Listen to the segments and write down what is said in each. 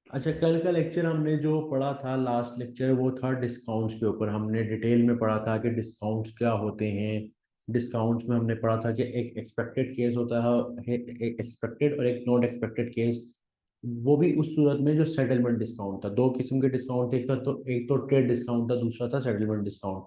अच्छा, कल का लेक्चर हमने जो पढ़ा था, लास्ट लेक्चर, वो था डिस्काउंट्स के ऊपर। हमने डिटेल में पढ़ा था कि डिस्काउंट्स क्या होते हैं। डिस्काउंट्स में हमने पढ़ा था कि एक एक्सपेक्टेड केस होता है, एक एक्सपेक्टेड और एक नॉट एक्सपेक्टेड केस। वो भी उस सूरत में जो सेटलमेंट डिस्काउंट था। दो किस्म के डिस्काउंट थे, एक तो ट्रेड डिस्काउंट था, दूसरा था सेटलमेंट डिस्काउंट।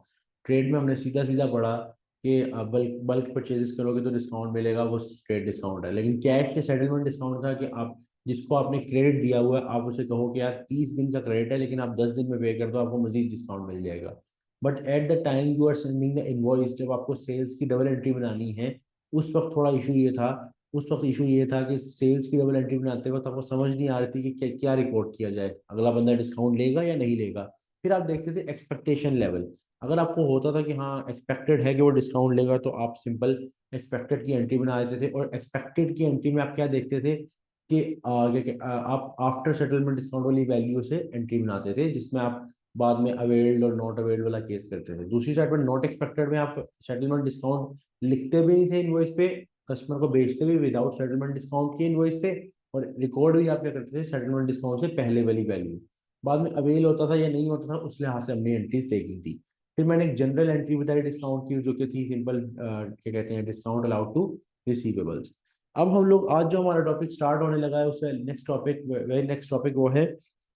ट्रेड में हमने सीधा सीधा पढ़ा कि बल्क बल्क परचेजेस करोगे तो डिस्काउंट मिलेगा, वो ट्रेड डिस्काउंट है। लेकिन कैश के सेटलमेंट डिस्काउंट था कि आप जिसको आपने क्रेडिट दिया हुआ है, आप उसे कहो कि यार 30 दिन का क्रेडिट है, लेकिन आप 10 दिन में पे कर दो, आपको मजीद डिस्काउंट मिल जाएगा। But at the time you are sending the invoice, जब आपको सेल्स की डबल एंट्री बनानी है, उस वक्त थोड़ा इशू ये था। उस वक्त इशू ये था कि सेल्स की डबल एंट्री बनाते वक्त आपको समझ नहीं आ रही थी कि क्या क्या रिपोर्ट किया जाए, अगला बंदा डिस्काउंट लेगा या नहीं लेगा। फिर आप देखते थे एक्सपेक्टेशन लेवल। अगर आपको होता था कि हाँ एक्सपेक्टेड है कि वो डिस्काउंट लेगा, तो आप सिंपल एक्सपेक्टेड की एंट्री बना देते थे। और एक्सपेक्टेड की एंट्री में आप क्या देखते थे कि आप आफ्टर सेटलमेंट डिस्काउंट वाली वैल्यू से एंट्री बनाते थे, जिसमें आप बाद में अवेल्ड और नॉट अवेल्ड वाला केस करते थे। दूसरी साइड पर नॉट एक्सपेक्टेड में आप सेटलमेंट डिस्काउंट लिखते भी नहीं थे इनवॉइस पे, कस्टमर को बेचते भी विदाउट सेटलमेंट डिस्काउंट के इनवॉइस थे, और रिकॉर्ड भी आप क्या करते थे सेटलमेंट डिस्काउंट से पहले वाली वैल्यू। बाद में अवेल होता था या नहीं होता था, उस लिहाज से हमने एंट्रीज देखी थी। फिर मैंने एक जनरल एंट्री बताई डिस्काउंट की, जो कि थी सिंपल, क्या कहते हैं, डिस्काउंट अलाउड टू रिसीवेबल्स। अब हम लोग आज जो हमारा टॉपिक स्टार्ट होने लगा है, उससे next topic, very next topic वो है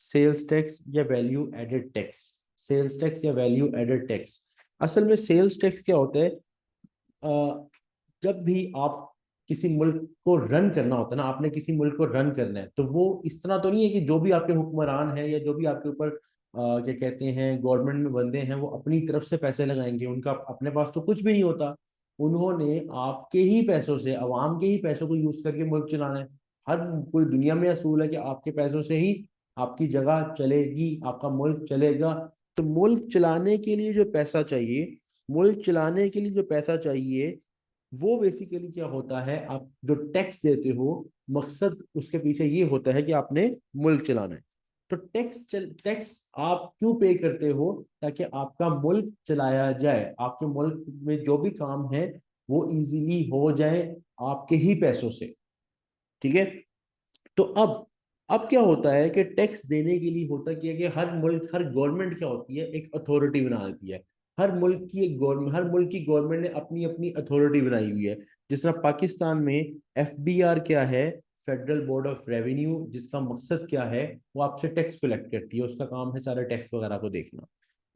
सेल्स टैक्स या value added tax. Sales tax या वैल्यू एडेड टैक्स। असल में सेल्स टैक्स क्या होता है? जब भी आप किसी मुल्क को रन करना होता है ना, आपने किसी मुल्क को रन करना है, तो वो इस तरह तो नहीं है कि जो भी आपके हुक्मरान है या जो भी आपके ऊपर क्या कहते हैं गवर्नमेंट में बंदे हैं, वो अपनी तरफ से पैसे लगाएंगे। उनका अपने पास तो कुछ भी नहीं होता। उन्होंने आपके ही पैसों से, अवाम के ही पैसों को यूज करके मुल्क चलाना है। हर पूरी दुनिया में असूल है कि आपके पैसों से ही आपकी जगह चलेगी, आपका मुल्क चलेगा। तो मुल्क चलाने के लिए जो पैसा चाहिए, मुल्क चलाने के लिए जो पैसा चाहिए, वो बेसिकली क्या होता है, आप जो टैक्स देते हो, मकसद उसके पीछे ये होता है कि आपने मुल्क चलाना है। तो टैक्स आप क्यों पे करते हो? ताकि आपका मुल्क चलाया जाए, आपके मुल्क में जो भी काम है वो इजीली हो जाए आपके ही पैसों से। ठीक है? तो अब क्या होता है कि टैक्स देने के लिए होता क्या है कि हर मुल्क, हर गवर्नमेंट क्या होती है, एक अथॉरिटी बना देती है। हर मुल्क की एक गवर्नमेंट, हर मुल्क की गवर्नमेंट ने अपनी अपनी अथॉरिटी बनाई हुई है। जिस तरह पाकिस्तान में एफबीआर क्या है, फेडरल बोर्ड ऑफ रेवेन्यू, जिसका मकसद क्या है, वो आपसे टैक्स कलेक्ट करती है, उसका काम है सारे टैक्स वगैरह को देखना।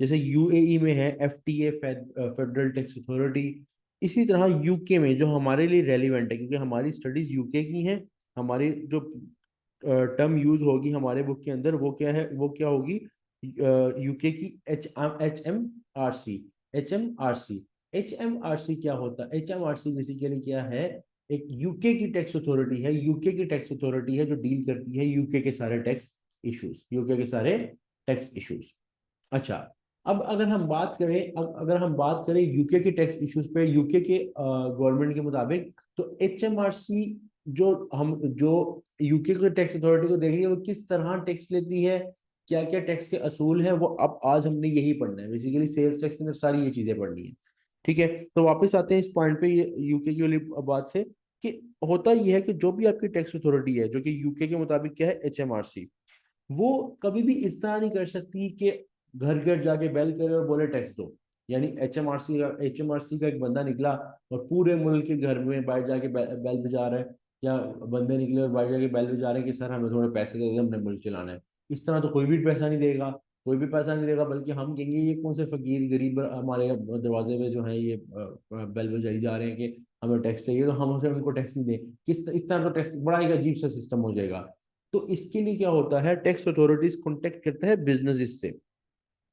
जैसे यूएई में है एफटीए, फेडरल टैक्स अथॉरिटी। इसी तरह यूके में, जो हमारे लिए रेलिवेंट है क्योंकि हमारी स्टडीज यूके की हैं, हमारी जो टर्म यूज होगी हमारे बुक के अंदर, वो क्या है, वो क्या होगी, यूके की H M R C. H M R C क्या होता है? H M R C basically क्या है, एक यूके की टैक्स अथॉरिटी है। यूके की टैक्स अथॉरिटी है जो डील करती है यूके के सारे टैक्स इश्यूज, यूके के सारे टैक्स इश्यूज। अच्छा, अब अगर हम बात करें यूके के टैक्स इश्यूज पे, यूके के गवर्नमेंट के मुताबिक, तो एचएमआरसी, जो यूके के टैक्स अथॉरिटी को देख रही है, वो किस तरह टैक्स लेती है, क्या क्या टैक्स के असूल हैं, वो अब आज हमने यही पढ़ना है। बेसिकली सेल्स टैक्स के अंदर सारी ये चीजें पढ़नी है। ठीक है? तो वापस आते हैं इस पॉइंट पे, ये यूके की वाली बात से, कि होता यह है कि जो भी आपकी टैक्स अथॉरिटी है, जो कि यूके के मुताबिक क्या है, एचएमआरसी, वो कभी भी इस तरह नहीं कर सकती कि घर घर जाके बेल करे और बोले टैक्स दो। यानी एचएमआरसी का एक बंदा निकला और पूरे मुल्क के घर में बैठ जाके बेल बजा रहा है, या बंदे निकले और बैठ जाके बेल बजा रहे हैं कि सर हमें थोड़े पैसे दे दे, हमने मुल्क चलाना है। इस तरह तो कोई भी पैसा नहीं देगा, कोई भी पैसा नहीं देगा, बल्कि हम कहेंगे ये कौन से फकीर गरीब हमारे दरवाजे पे जो है ये बेल बजाई जा रहे हैं कि हमें टैक्स चाहिए, तो हम उसे उनको टैक्स नहीं दें। इस तरह तो टैक्स बड़ा एक अजीब सा सिस्टम हो जाएगा। तो इसके लिए क्या होता है, टैक्स अथॉरिटीज कॉन्टेक्ट करता है बिजनेस से।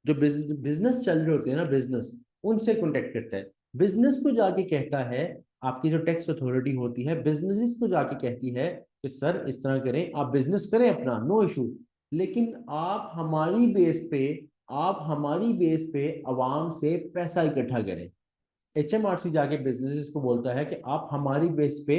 जो बिजनेस चल रहे होते हैं ना, बिजनेस, उनसे कॉन्टेक्ट करता है। बिजनेस को जाके कहता है, आपकी जो टैक्स अथॉरिटी होती है बिजनेसेस को जाके कहती है कि सर इस तरह करें, आप बिजनेस करें अपना, नो इशू, लेकिन आप हमारी बेस पे अवाम से पैसा इकट्ठा करें। एचएमआरसी जाके बिजनेसेस को बोलता है कि आप हमारी बेस पे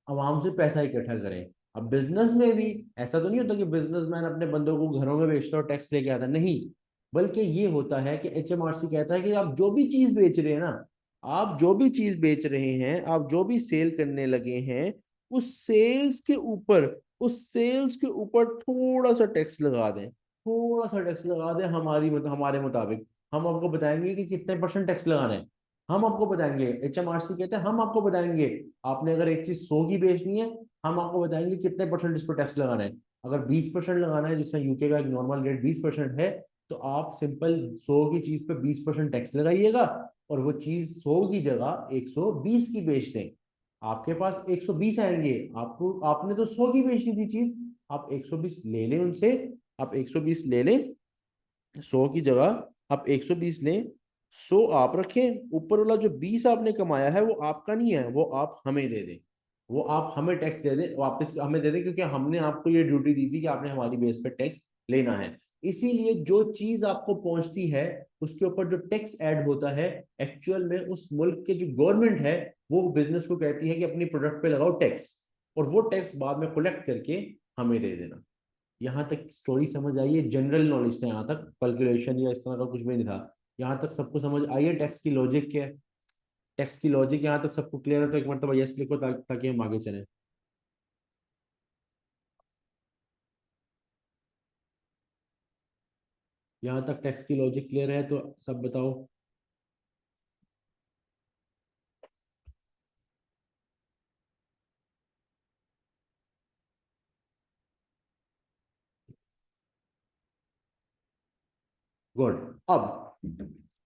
आवाम से पैसा इकट्ठा करें। अब बिजनेस में भी ऐसा तो नहीं होता कि बिजनेसमैन अपने बंदों को घरों में बेचता और टैक्स लेके आता, नहीं। बल्कि ये होता है कि एचएमआरसी कहता है कि आप जो भी चीज बेच रहे हैं ना, आप जो भी चीज बेच रहे हैं, आप जो भी सेल करने लगे हैं, उस सेल्स के ऊपर उस सेल्स के ऊपर थोड़ा सा टैक्स लगा दें, थोड़ा सा टैक्स लगा दें हमारे मुताबिक। हम आपको बताएंगे कि कितने परसेंट टैक्स लगाना है। हम आपको बताएंगे, HMRC कहते हैं हम आपको बताएंगे। आपने अगर एक चीज 100 की बेचनी है, हम आपको बताएंगे कितने परसेंट इस पर टैक्स लगाना है। अगर 20% लगाना है, जिसमें यूके का एक नॉर्मल रेट 20% है, तो आप सिंपल 100 की चीज पे 20% टैक्स लगाइएगा, और वो चीज 100 की जगह 120 की बेच दें। आपके पास 120 आएंगे, आपको आपने तो 100 की बेचनी थी चीज, आप 120 ले लें उनसे। आप 120 ले लें, 100 की जगह आप 120 लें, 100 आप रखें, ऊपर वाला जो 20 आपने कमाया है वो आपका नहीं है, वो आप हमें दे दें। वो आप हमें टैक्स दे दें, वापस हमें दे दें, क्योंकि हमने आपको ये ड्यूटी दी थी कि आपने हमारी बेस पे टैक्स लेना है। इसीलिए जो चीज आपको पहुंचती है, उसके ऊपर जो टैक्स ऐड होता है, एक्चुअल में उस मुल्क के जो गवर्नमेंट है, वो बिजनेस को कहती है कि अपनी प्रोडक्ट पे लगाओ टैक्स, और वो टैक्स बाद में कलेक्ट करके हमें दे देना। यहाँ तक स्टोरी समझ आई है? जनरल नॉलेज था, यहाँ तक कैलकुलेशन या इस तरह का कुछ भी नहीं था। यहाँ तक सबको समझ आई है टैक्स की लॉजिक क्या है? टैक्स की लॉजिक यहाँ तक सबको क्लियर है? तो एक मतलब यस लिखो, ताकि हम आगे चलें। यहाँ तक टैक्स की लॉजिक क्लियर है तो सब बताओ। गुड।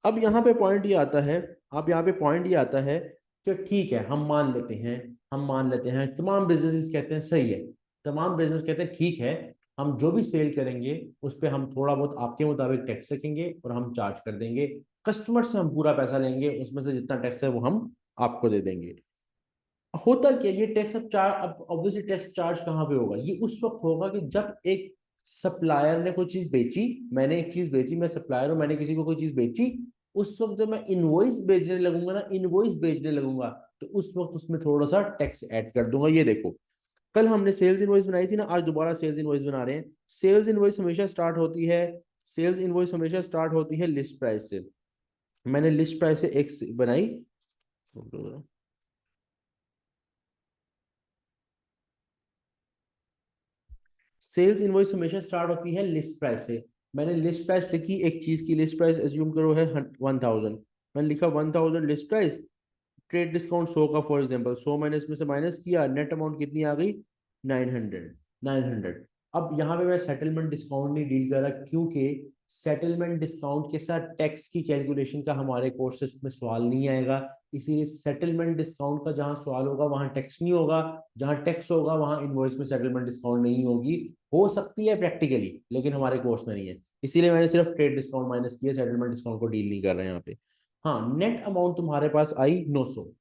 अब यहाँ पे पॉइंट ये आता है, अब यहाँ पे पॉइंट ये आता है कि ठीक है, हम मान लेते हैं, हम मान लेते हैं तमाम बिजनेसेस कहते हैं सही है, तमाम बिजनेस कहते हैं ठीक है, हम जो भी सेल करेंगे उस पर हम थोड़ा बहुत आपके मुताबिक टैक्स रखेंगे और हम चार्ज कर देंगे। कस्टमर से हम पूरा पैसा लेंगे, उसमें से जितना टैक्स है वो हम आपको दे देंगे। होता क्या, ये टैक्स अब ऑब्वियसली टैक्स चार्ज कहाँ पे होगा? ये उस वक्त होगा कि जब एक सप्लायर ने कोई चीज बेची, मैंने एक चीज बेची, मैं सप्लायर हूँ, मैंने किसी को कोई चीज बेची, उस वक्त जब मैं इनवॉइस बेचने लगूंगा ना, इनवॉइस बेचने लगूंगा, तो उस वक्त उसमें थोड़ा सा टैक्स ऐड कर दूंगा। ये देखो, कल हमने सेल्स इनवॉइस बनाई थी ना, आज दोबारा सेल्स इनवॉइस बना रहे हैं। सेल्स इनवॉइस हमेशा स्टार्ट होती है, सेल्स इनवॉइस हमेशा स्टार्ट होती है लिस्ट प्राइस से। मैंने लिस्ट प्राइस से एक बनाई। सेल्स इनवॉइस हमेशा स्टार्ट होती है लिस्ट प्राइस से। मैंने लिस्ट प्राइस लिखी, एक चीज की लिस्ट प्राइस एज्यूम करो है 1000, मैंने लिखा 1000 लिस्ट प्राइस, ट्रेड डिस्काउंट 100 का फॉर एग्जांपल, 100 मैंने इसमें से माइनस किया, नेट अमाउंट कितनी आ गई? 900। 900। अब यहाँ पे मैं सेटलमेंट डिस्काउंट नहीं डील कर रहा, क्योंकि सेटलमेंट डिस्काउंट के साथ टैक्स की कैलकुलेशन का हमारे कोर्सेज में सवाल नहीं आएगा। इसीलिए सेटलमेंट डिस्काउंट का जहां सवाल होगा वहां टैक्स नहीं होगा, जहां टैक्स होगा वहां इनवॉइस में सेटलमेंट डिस्काउंट नहीं होगी। हो सकती है प्रैक्टिकली, लेकिन हमारे कोर्स में नहीं है। इसीलिए मैंने सिर्फ ट्रेड डिस्काउंट माइनस किया, सेटलमेंट डिस्काउंट को डील नहीं कर रहे हैं यहाँ पे। हाँ, नेट अमाउंट तुम्हारे पास आई 900।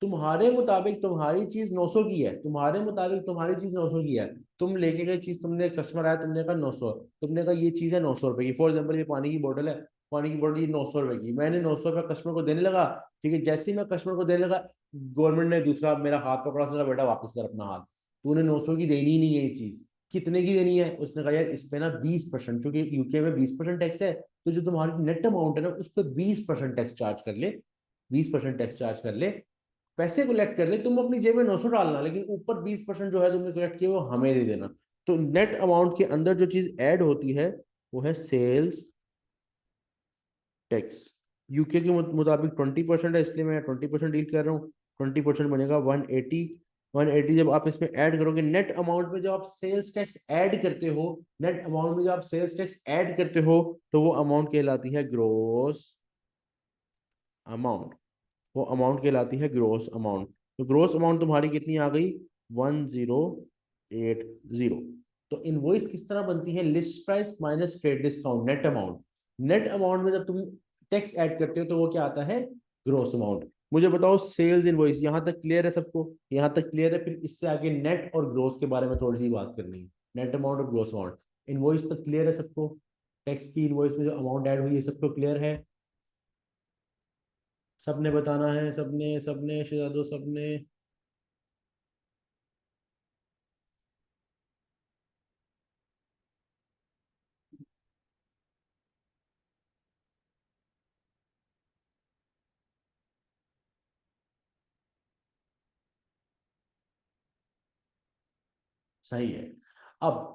तुम्हारे मुताबिक तुम्हारी चीज 900 की है, तुम्हारे मुताबिक तुम्हारी चीज 900 की है। तुम लेके गए चीज, तुमने कस्टमर आया, तुमने कहा 900, तुमने कहा ये चीज है 900 रुपए की, फॉर एग्जाम्पल ये पानी की बोतल है, पानी की बोतल ये 900 रुपए की, मैंने 900 रुपये कस्टमर को देने लगा। ठीक है, जैसे ही मैं कस्टमर को देने लगा, गवर्नमेंट ने दूसरा मेरा हाथ पकड़ा, उसने कहा बेटा वापस कर अपना हाथ, तूने 900 की देनी ही नहीं है ये चीज। कितने की देनी है? उसने कहा यार इस पे ना 20%, चूंकि यूके में 20% टैक्स है, तो जो तुम्हारी नेट अमाउंट है ना उस पर 20% टैक्स चार्ज कर ले, 20% टैक्स चार्ज कर ले, पैसे कलेक्ट कर ले, तुम अपनी जेब में 900 डालना, लेकिन ऊपर 20% जो है तुमने कलेक्ट किया वो हमें दे देना। तो नेट अमाउंट के अंदर जो चीज ऐड होती है वो है सेल्स टैक्स। यूके के मुताबिक 20% है, इसलिए मैं 20% डील कर रहा हूँ। 20% बनेगा 180। 180 जब आप इसमें ऐड करोगे नेट अमाउंट में, जब आप सेल्स टैक्स ऐड करते हो, नेट अमाउंट में जब आप सेल्स टैक्स ऐड करते हो, तो वो अमाउंट कहलाती है ग्रोस अमाउंट। वो अमाउंट कहलाती है ग्रोस अमाउंट। तो ग्रोस अमाउंट तुम्हारी कितनी आ गई? 1080। तो इनवॉइस किस तरह बनती है? List price minus trade discount, net amount. Net amount में जब तुम टैक्स ऐड करते हो तो वो क्या आता है? Gross amount. मुझे बताओ सेल्स इनवॉइस, यहां तक क्लियर है सबको? यहां तक क्लियर है? फिर इससे आगे नेट और ग्रोस के बारे में थोड़ी सी बात करनी है। नेट अमाउंट और ग्रोस अमाउंट, इनवॉइस तक क्लियर है सबको? टैक्स की इनवॉइस में जो अमाउंट ऐड हुई है सबको क्लियर है? सबने बताना है, सबने सबने शहजादो सबने। सही है। अब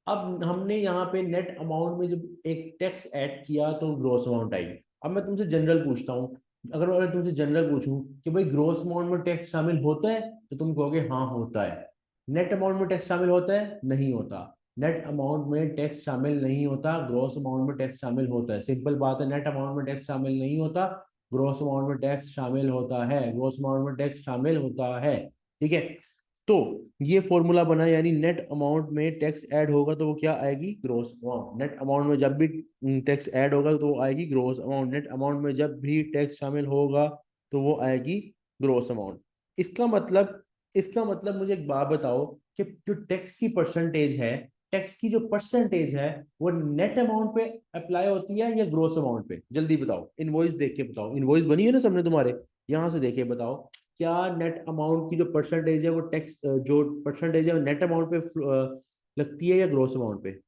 अब हमने यहाँ पे नेट अमाउंट में जब एक टैक्स ऐड किया तो ग्रोस अमाउंट आई। अब मैं तुमसे जनरल पूछता हूँ, अगर मैं तुमसे जनरल पूछूं कि भाई ग्रोस अमाउंट में टैक्स शामिल होता है, तो तुम कहोगे हाँ होता है। नेट अमाउंट में टैक्स शामिल होता है? नहीं होता। नेट अमाउंट में टैक्स शामिल नहीं होता, ग्रोस अमाउंट में टैक्स शामिल होता है। सिंपल बात है, नेट अमाउंट में टैक्स शामिल नहीं होता, ग्रोस अमाउंट में टैक्स शामिल होता है, ग्रोस अमाउंट में टैक्स शामिल होता है। ठीक है, तो ये फॉर्मूला बना, यानी नेट अमाउंट में टैक्स ऐड होगा तो वो क्या आएगी? Gross amount. नेट अमाउंट में जब भी टैक्स ऐड होगा तो वो आएगी ग्रोस अमाउंट। नेट अमाउंट में जब भी टैक्स शामिल होगा तो वो आएगी ग्रोस अमाउंट। इसका मतलब, इसका मतलब मुझे एक बात बताओ कि जो टैक्स की परसेंटेज है, टैक्स की जो परसेंटेज है, वो नेट अमाउंट पे अप्लाई होती है या ग्रोस अमाउंट पे? जल्दी बताओ, इनवॉइस देख के बताओ। इनवॉइस बनी है ना सबने तुम्हारे, यहां से देखे बताओ। क्या नेट अमाउंट की जो परसेंटेज है वो टैक्स जो परसेंटेज है वो नेट अमाउंट पे लगती है या ग्रोस अमाउंट पे?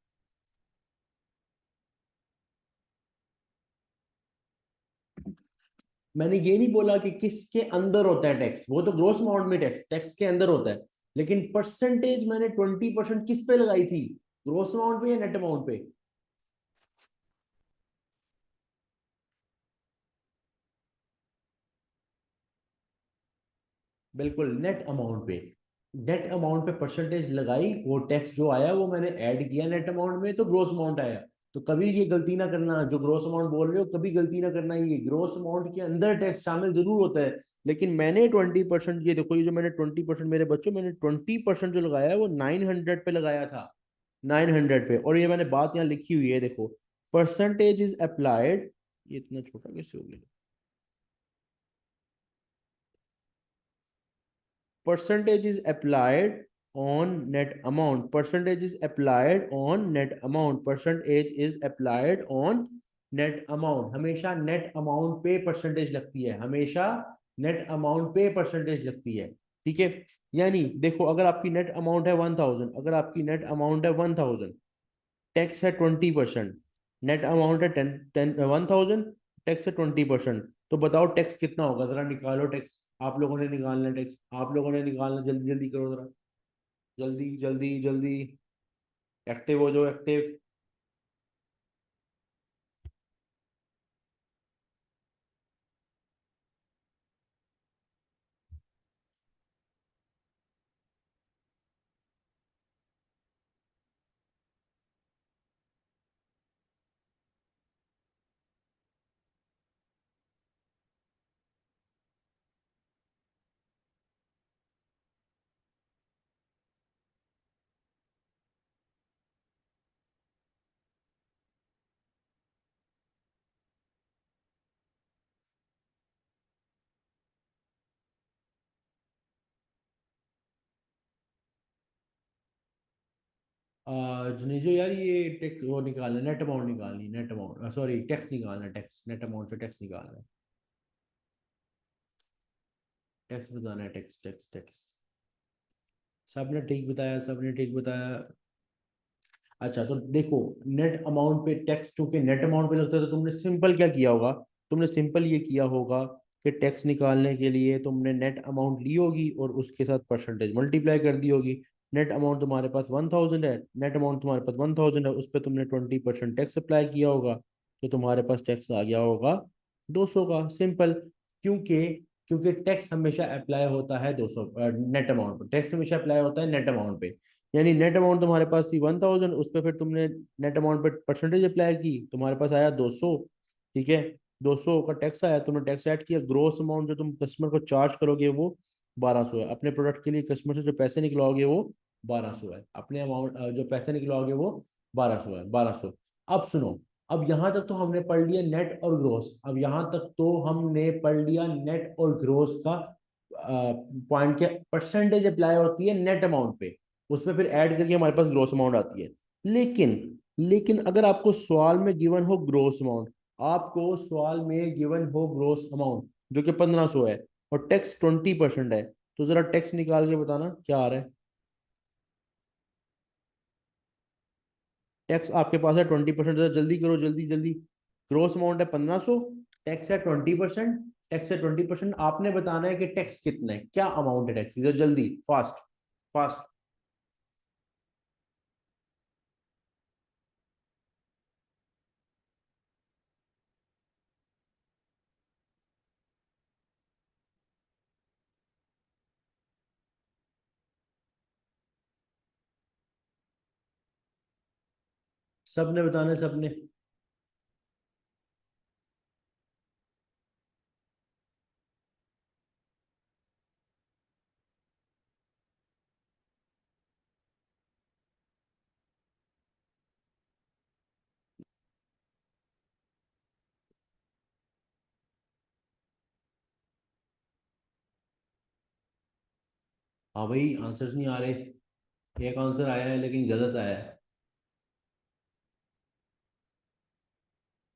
मैंने ये नहीं बोला कि किसके अंदर होता है टैक्स, वो तो ग्रोस अमाउंट में टैक्स टैक्स के अंदर होता है। लेकिन परसेंटेज मैंने 20% किस पे लगाई थी? ग्रोस अमाउंट पे या नेट अमाउंट पे? बिल्कुल नेट अमाउंट पे। नेट अमाउंट पे परसेंटेज लगाई, वो टैक्स जो आया वो मैंने ऐड किया नेट अमाउंट में, तो ग्रोस अमाउंट आया। तो कभी ये गलती ना करना, जो ग्रोस अमाउंट बोल रहे हो कभी गलती ना करना, ये ग्रोस अमाउंट के अंदर टैक्स शामिल जरूर होता है। लेकिन मैंने 20%, ये देखो, ये जो मैंने 20%, मेरे बच्चों मैंने 20% जो लगाया है वो 900 पे लगाया था। 900 पे। और ये मैंने बात यहाँ लिखी हुई है, देखो, परसेंटेज इज अप्लाइड, ये इतना छोटा कैसे हो गया? percentage is applied on net amount, percentage is applied on net amount, percentage is applied on net amount। हमेशा नेट अमाउंट पे परसेंटेज लगती है, हमेशा नेट अमाउंट पे परसेंटेज लगती है। ठीक है, यानी देखो, अगर आपकी नेट अमाउंट है 1000, अगर आपकी नेट अमाउंट है 1000, टैक्स है 20%, नेट अमाउंट है 10,000, टैक्स है 20%, तो बताओ टैक्स कितना होगा? जरा निकालो टैक्स, आप लोगों ने निकालना है टैक्स, आप लोगों ने निकालना, जल्दी जल्दी करो जरा, जल्दी जल्दी जल्दी, एक्टिव हो जाओ, एक्टिव। जुनेजो यार, ये टैक्स वो निकालना, नेट अमाउंट निकालनी, नेट अमाउंट, सॉरी टैक्स निकालना, टैक्स नेट अमाउंट से टैक्स निकालना है, टैक्स बताना है, टैक्स टैक्स टैक्स। सबने ठीक बताया, सबने ठीक बताया। अच्छा तो देखो, नेट अमाउंट पे टैक्स चूंकि नेट अमाउंट पे लगता है, तो तुमने सिंपल क्या किया होगा? तुमने सिंपल ये किया होगा कि टैक्स निकालने के लिए तुमने नेट अमाउंट ली होगी और उसके साथ परसेंटेज मल्टीप्लाई कर दी होगी। नेट अमाउंट तुम्हारे पास 1000 है, नेट अमाउंट तुम्हारे पास 1000 है, उस पर तुमने 20% टैक्स अप्लाई किया होगा, तो तुम्हारे पास टैक्स आ गया होगा 200 का। सिंपल। क्योंकि क्योंकि टैक्स हमेशा अप्लाई होता है 200 नेट अमाउंट पे, टैक्स हमेशा अप्लाई होता है नेट अमाउंट पे। यानी नेट अमाउंट तुम्हारे पास थी 1000, उस पर फिर तुमने नेट अमाउंट पे परसेंटेज अप्लाई की, तुम्हारे पास आया 200। ठीक है, 200 का टैक्स आया, तुमने टैक्स ऐड किया, ग्रोस अमाउंट जो तुम कस्टमर को चार्ज करोगे वो 1200 है। अपने प्रोडक्ट के लिए कस्टमर से जो पैसे निकलाओगे वो 1200 है। अपने अमाउंट जो पैसे निकलाओगे वो 1200 है, 1200। अब सुनो, अब यहां तक तो हमने पढ़ लिया नेट और ग्रोस, अब यहां तक तो हमने पढ़ लिया नेट और ग्रोस का पॉइंट के परसेंटेज अप्लाई होती है नेट अमाउंट पे, उसमें फिर ऐड करके हमारे पास ग्रोस अमाउंट आती है। लेकिन लेकिन अगर आपको सवाल में गिवन हो ग्रोस अमाउंट, आपको सवाल में गिवन हो ग्रोस अमाउंट जो कि 1500 है, और टैक्स 20% है, तो जरा टैक्स निकाल के बताना क्या आ रहा है? टैक्स आपके पास है 20%, जरा जल्दी करो, जल्दी जल्दी। ग्रोस अमाउंट है 1500, टैक्स है 20%, टैक्स है 20%, आपने बताना है कि टैक्स कितना है, क्या अमाउंट है टैक्स की, जरा जल्दी, फास्ट फास्ट। सबने बताना है, सबने। हाँ भाई, आंसर्स नहीं आ रहे। एक आंसर आया है लेकिन गलत आया है।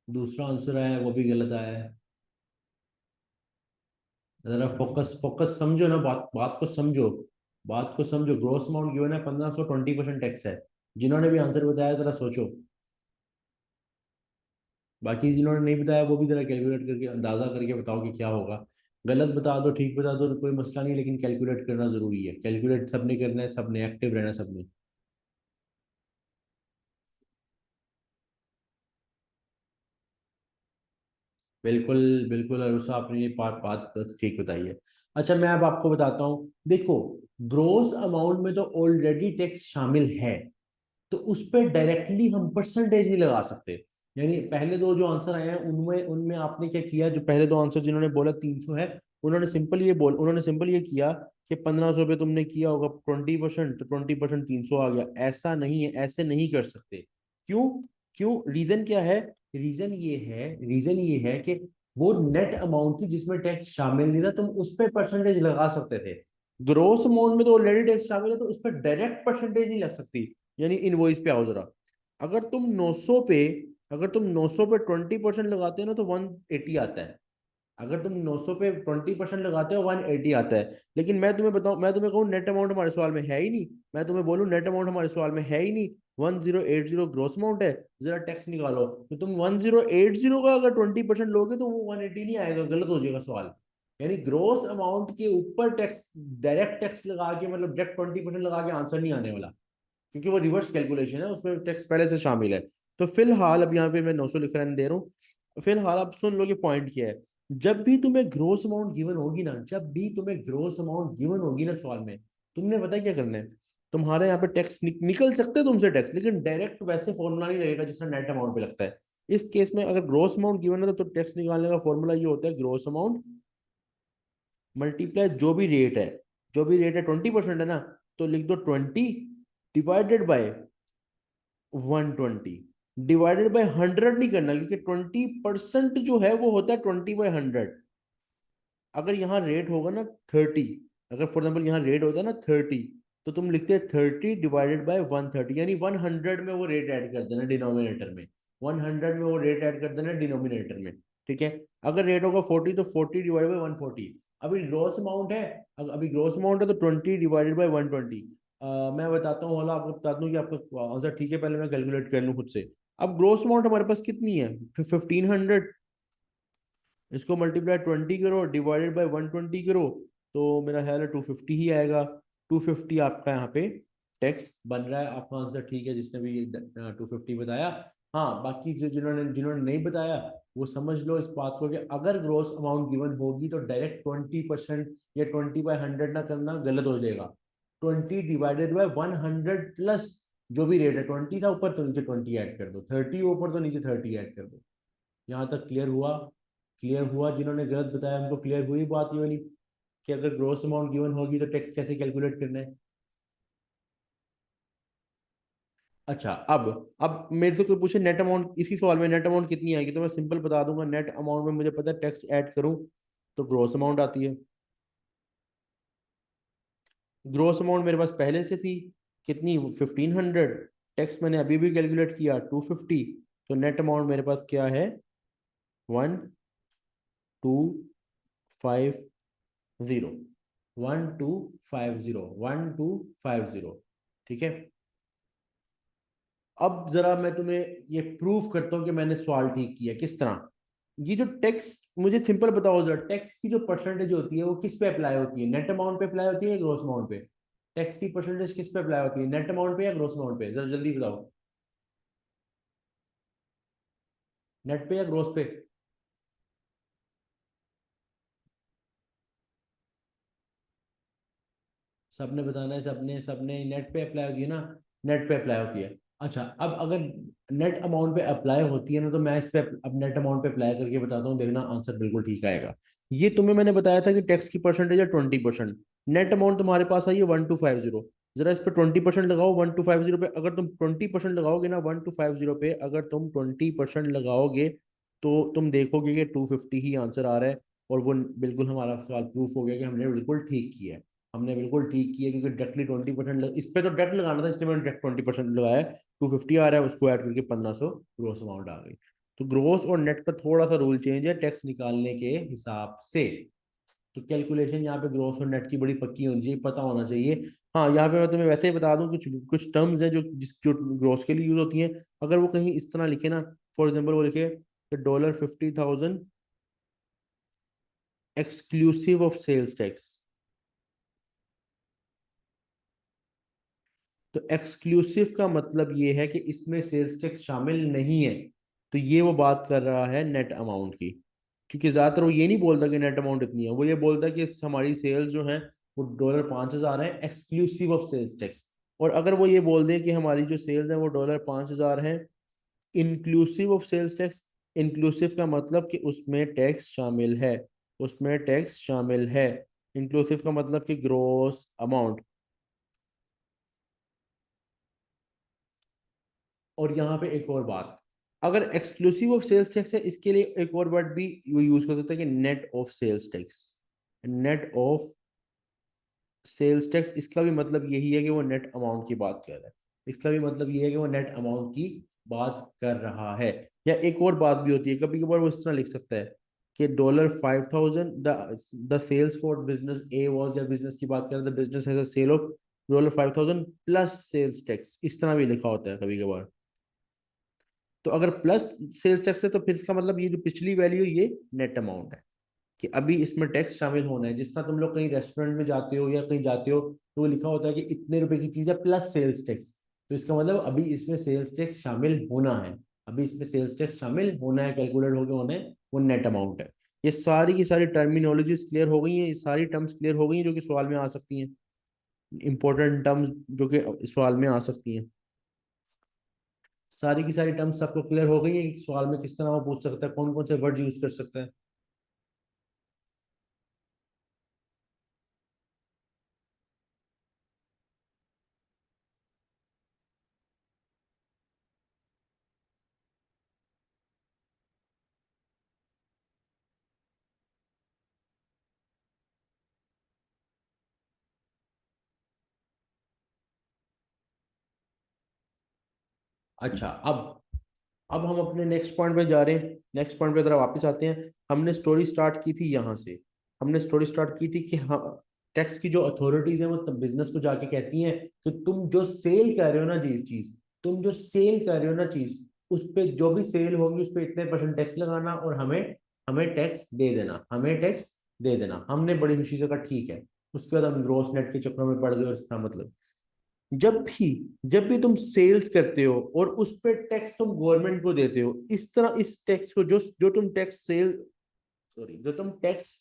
दूसरा आंसर आया है, वो भी गलत आया है। जरा फोकस फोकस समझो ना, बात बात को समझो। बात को समझो, ग्रोस अमाउंट गिवन है 1500, 20% टैक्स है। जिन्होंने भी आंसर बताया जरा सोचो। बाकी जिन्होंने नहीं बताया वो भी जरा कैलकुलेट करके अंदाजा करके बताओ कि क्या होगा। गलत बता दो, ठीक बता दो, कोई मसला नहीं, लेकिन कैलकुलेट करना जरूरी है। कैलकुलेट सबने करना है, सबने एक्टिव रहना, सबने। बिल्कुल बिल्कुल अरुषा, आपने ये बात बात बात ठीक बताई है। अच्छा, मैं अब आपको बताता हूँ। देखो, ग्रोस अमाउंट में तो ऑलरेडी टैक्स शामिल है, तो उस पर डायरेक्टली हम परसेंटेज नहीं लगा सकते। यानी पहले दो जो आंसर आए हैं उनमें उनमें आपने क्या किया, जो पहले दो आंसर जिन्होंने बोला 300 है, उन्होंने सिंपल ये किया कि 1500 पे तुमने किया होगा 20%, तो 20% 300 आ गया। ऐसा नहीं है, ऐसे नहीं कर सकते। क्यों? क्यों? रीजन ये है कि वो नेट अमाउंट थी जिसमें टैक्स शामिल नहीं था, तुम उस पर परसेंटेज लगा सकते थे। ग्रोस अमाउंट में तो ऑलरेडी टैक्स शामिल है, तो उस पर डायरेक्ट परसेंटेज नहीं लग सकती। यानी इनवॉइस पे आओ जरा। अगर तुम 900 पे अगर तुम 900 पे 20% लगाते हो ना, तो 180 आता है। अगर तुम 900 पे 20% लगाते हो, 180 आता है। लेकिन मैं तुम्हें कहूँ नेट अमाउंट हमारे सवाल में है ही नहीं। मैं तुम्हें बोलूँ नेट अमाउंट हमारे सवाल में है ही नहीं। 1080 ग्रोस अमाउंट है। जरा टैक्स निकालो, तो तुम 1080 का अगर 20% लोगे तो वो 180 नहीं आएगा, गलत हो जाएगा सवाल। यानी ग्रोस अमाउंट के ऊपर टैक्स, डायरेक्ट टैक्स लगा के, मतलब डायरेक्ट 20% लगा के आंसर नहीं आने वाला। क्योंकि वो रिवर्स कैलकुलेशन है, उसमें टैक्स पहले से शामिल है। तो फिलहाल अब यहाँ पे मैं 900 लिख रहने दे रहा हूँ। फिलहाल आप सुन लो कि पॉइंट क्या है। जब भी तुम्हें ग्रोस अमाउंट गिवन होगी ना, जब भी तुम्हें ग्रोस अमाउंट गिवन होगी ना सवाल में, तुमने पता है क्या करना है। तुम्हारे यहाँ पे टैक्स निकल सकते हैं तुमसे टैक्स, लेकिन डायरेक्ट वैसे फॉर्मूला नहीं लगेगा जिसका नेट अमाउंट पे लगता है। इस केस में अगर ग्रोस अमाउंट गिवन है तो टैक्स निकालने का फॉर्मूला ये होता है, ग्रोस अमाउंट मल्टीप्लाई जो भी रेट है 20% है ना, तो लिख दो 20 डिवाइडेड बाय 120। डिवाइडेड बाय 100 नहीं करना, क्योंकि 20% जो है वो होता है 20/100। अगर यहाँ रेट होगा ना 30, अगर फॉर एग्जाम्पल यहाँ रेट होता है ना 30, तो तुम लिखते हैं 30 डिवाइडेड बाय 130, यानी 100 में वो रेट ऐड कर देना डिनोमिनेटर में। 100 में वो रेट ऐड कर देना डिनोमिनेटर में। ठीक है। अगर रेट होगा 40, तो 40 डिवाइडेड बाय 140। अभी ग्रोस अमाउंट है, अभी ग्रोस अमाउंट है तो 20 डिवाइडेड बाय 120। मैं बताता हूँ, वाला आपको बताता हूँ कि आपका आंसर ठीक है, पहले मैं कैलकुलेट कर लूँ खुद से। अब ग्रोस अमाउंट हमारे पास कितनी है, 1500। इसको मल्टीप्लाई 20 करो, डिवाइडेड बाय 120 करो, तो मेरा ख्याल है 250 ही आएगा। 250 आपका यहाँ पे टैक्स बन रहा है। आपका आंसर ठीक है, जिसने भी 250 बताया। हाँ, बाकी जो जिन्होंने जिन्होंने नहीं बताया, वो समझ लो इस बात को कि अगर ग्रोस अमाउंट गिवन होगी तो डायरेक्ट 20% या 20/100 ना करना, गलत हो जाएगा। 20 डिवाइडेड बाय 100 प्लस जो भी रेट है, 20 था ऊपर तो नीचे 20 ऐड कर दो, 30 ऊपर तो नीचे 30 ऐड कर दो। यहाँ तक क्लियर हुआ? क्लियर हुआ? जिन्होंने गलत बताया उनको क्लियर हुई बात ये वाली, कि अगर ग्रोस अमाउंट गिवन होगी तो टैक्स कैसे कैलकुलेट करना है। अच्छा, अब मेरे से कोई पूछे नेट अमाउंट, इसी सवाल में नेट अमाउंट कितनी आएगी, तो मैं सिंपल बता दूंगा। नेट अमाउंट में मुझे पता है टैक्स ऐड करूं तो ग्रोस अमाउंट आती है। ग्रोस अमाउंट मेरे पास पहले से थी, कितनी, 1500। टैक्स मैंने अभी भी कैलकुलेट किया 250। तो नेट अमाउंट मेरे पास क्या है, 1250। 1250। ठीक है। अब जरा मैं तुम्हें ये प्रूफ करता हूँ कि मैंने सवाल ठीक किया किस तरह। ये जो टैक्स, मुझे सिंपल बताओ जरा, टैक्स की जो परसेंटेज होती है वो किस पे अप्लाई होती है, नेट अमाउंट पे अप्लाई होती है या ग्रोस अमाउंट पे? टैक्स की परसेंटेज किस पे अप्लाई होती है, नेट अमाउंट पे या ग्रोस अमाउंट पे? जरा जल्दी बताओ। नेट पे या ग्रोस पे? सबने बताना है, सबने सबने नेट पे अप्लाई होती है ना? नेट पे अप्लाई होती है। अच्छा, अब अगर नेट अमाउंट पे अप्लाई होती है ना, तो मैं इस पे अब नेट अमाउंट पे अप्लाई करके बताता हूँ, देखना आंसर बिल्कुल ठीक आएगा। ये तुम्हें मैंने बताया था कि टैक्स की परसेंटेज है 20%। नेट अमाउंट तुम्हारे पास आई है 1250। जरा इस पे 20% लगाओ 1250 पे। अगर तुम 20% लगाओगे ना 1250 पे, अगर तुम 20% लगाओगे तो तुम देखोगे कि 250 ही आंसर आ रहा है। और वो बिल्कुल हमारा सवाल प्रूफ हो गया कि हमने बिल्कुल ठीक किया है। हमने बिल्कुल ठीक किया, क्योंकि डायरेक्टली 20% इस पे तो डायरेक्ट लगाना था, इसलिए मैंने डायरेक्ट 20% लगाया। 250 आ रहा है, उसको ऐड करके 1500 ग्रोस अमाउंट आ गई। तो ग्रोस और नेट का थोड़ा सा रूल चेंज है टैक्स निकालने के हिसाब से। तो कैलकुलेशन यहाँ पे ग्रोस और नेट की बड़ी पक्की होनी चाहिए, पता होना चाहिए। हाँ, यहाँ पे मैं तुम्हें वैसे ही बता दूं, कुछ कुछ टर्म्स हैं जो ग्रोस के लिए यूज होती हैं। अगर वो कहीं इस तरह लिखे ना, फॉर एग्जाम्पल वो लिखे $50,000 एक्सक्लूसिव ऑफ सेल्स टैक्स, तो एक्सक्लूसिव का मतलब ये है कि इसमें सेल्स टैक्स शामिल नहीं है। तो ये वो बात कर रहा है नेट अमाउंट की। क्योंकि ज्यादातर वो ये नहीं बोलता कि नेट अमाउंट इतनी है, वो ये बोलता है कि हमारी सेल्स जो है वो $5,000 है एक्सक्लूसिव ऑफ सेल्स टैक्स। और अगर वो ये बोल दे कि हमारी जो सेल्स है वो $5,000 है inclusive of sales tax, inclusive का मतलब कि उसमें टैक्स शामिल है, उसमें टैक्स शामिल है। इंक्लूसिव का मतलब कि ग्रोस अमाउंट। और यहाँ पे एक और बात, अगर एक्सक्लूसिव ऑफ सेल्स टैक्स है, इसके लिए एक और वर्ड भी यूज कर सकते हैं कि net of sales tax. Net of sales tax, इसका भी मतलब यही है कि वो नेट अमाउंट की बात कर रहा है। इसका भी मतलब ये है कि वो नेट अमाउंट की बात कर रहा है। या एक और बात भी होती है, कभी कभार वो इस तरह लिख सकता है कि $5,000, the sales for business a was, या बिजनेस की बात करें तो business has a sale of $5,000 plus sales tax, इस तरह भी लिखा होता है कभी कभार। तो अगर प्लस सेल्स टैक्स है तो फिर इसका मतलब ये जो पिछली वैल्यू ये नेट अमाउंट है, कि अभी इसमें टैक्स शामिल होना है। जिस तरह तुम लोग कहीं रेस्टोरेंट में जाते हो या कहीं जाते हो तो वो लिखा होता है कि इतने रुपए की चीज है प्लस सेल्स टैक्स। तो इसका मतलब अभी इसमें सेल्स टैक्स शामिल होना है, अभी इसमें सेल्स टैक्स शामिल होना है, कैलकुलेट होके होना है, वो नेट अमाउंट है। ये सारी की सारी टर्मिनोलॉजीज क्लियर हो गई हैं, ये सारी टर्म्स क्लियर हो गई हैं जो कि सवाल में आ सकती हैं, इंपॉर्टेंट टर्म्स जो कि सवाल में आ सकती हैं। सारी की सारी टर्म्स आपको क्लियर हो गई है कि सवाल में किस तरह वो पूछ सकता है, कौन कौन से वर्ड यूज कर सकता है। अच्छा, अब हम अपने नेक्स्ट पॉइंट पे जा रहे हैं। नेक्स्ट पॉइंट पे जरा वापस आते हैं। हमने स्टोरी स्टार्ट की थी यहाँ से। हमने स्टोरी स्टार्ट की थी कि हाँ, टैक्स की जो अथॉरिटीज हैं वो बिजनेस को जाके कहती हैं कि तुम जो सेल कर रहे हो ना जी चीज, तुम जो सेल कर रहे हो ना चीज, उस पे जो भी सेल होगी उस पे इतने परसेंट टैक्स लगाना, और हमें हमें टैक्स दे देना, हमें टैक्स दे देना। हमने बड़ी खुशी से कहा ठीक है। उसके बाद हम ग्रोस नेट के चक्कर में पड़ गए, और इसका मतलब जब भी जब भी तुम सेल्स करते हो और उस पे टैक्स तुम गवर्नमेंट को देते हो, इस तरह इस टैक्स को जो जो तुम टैक्स सेल सॉरी जो तुम टैक्स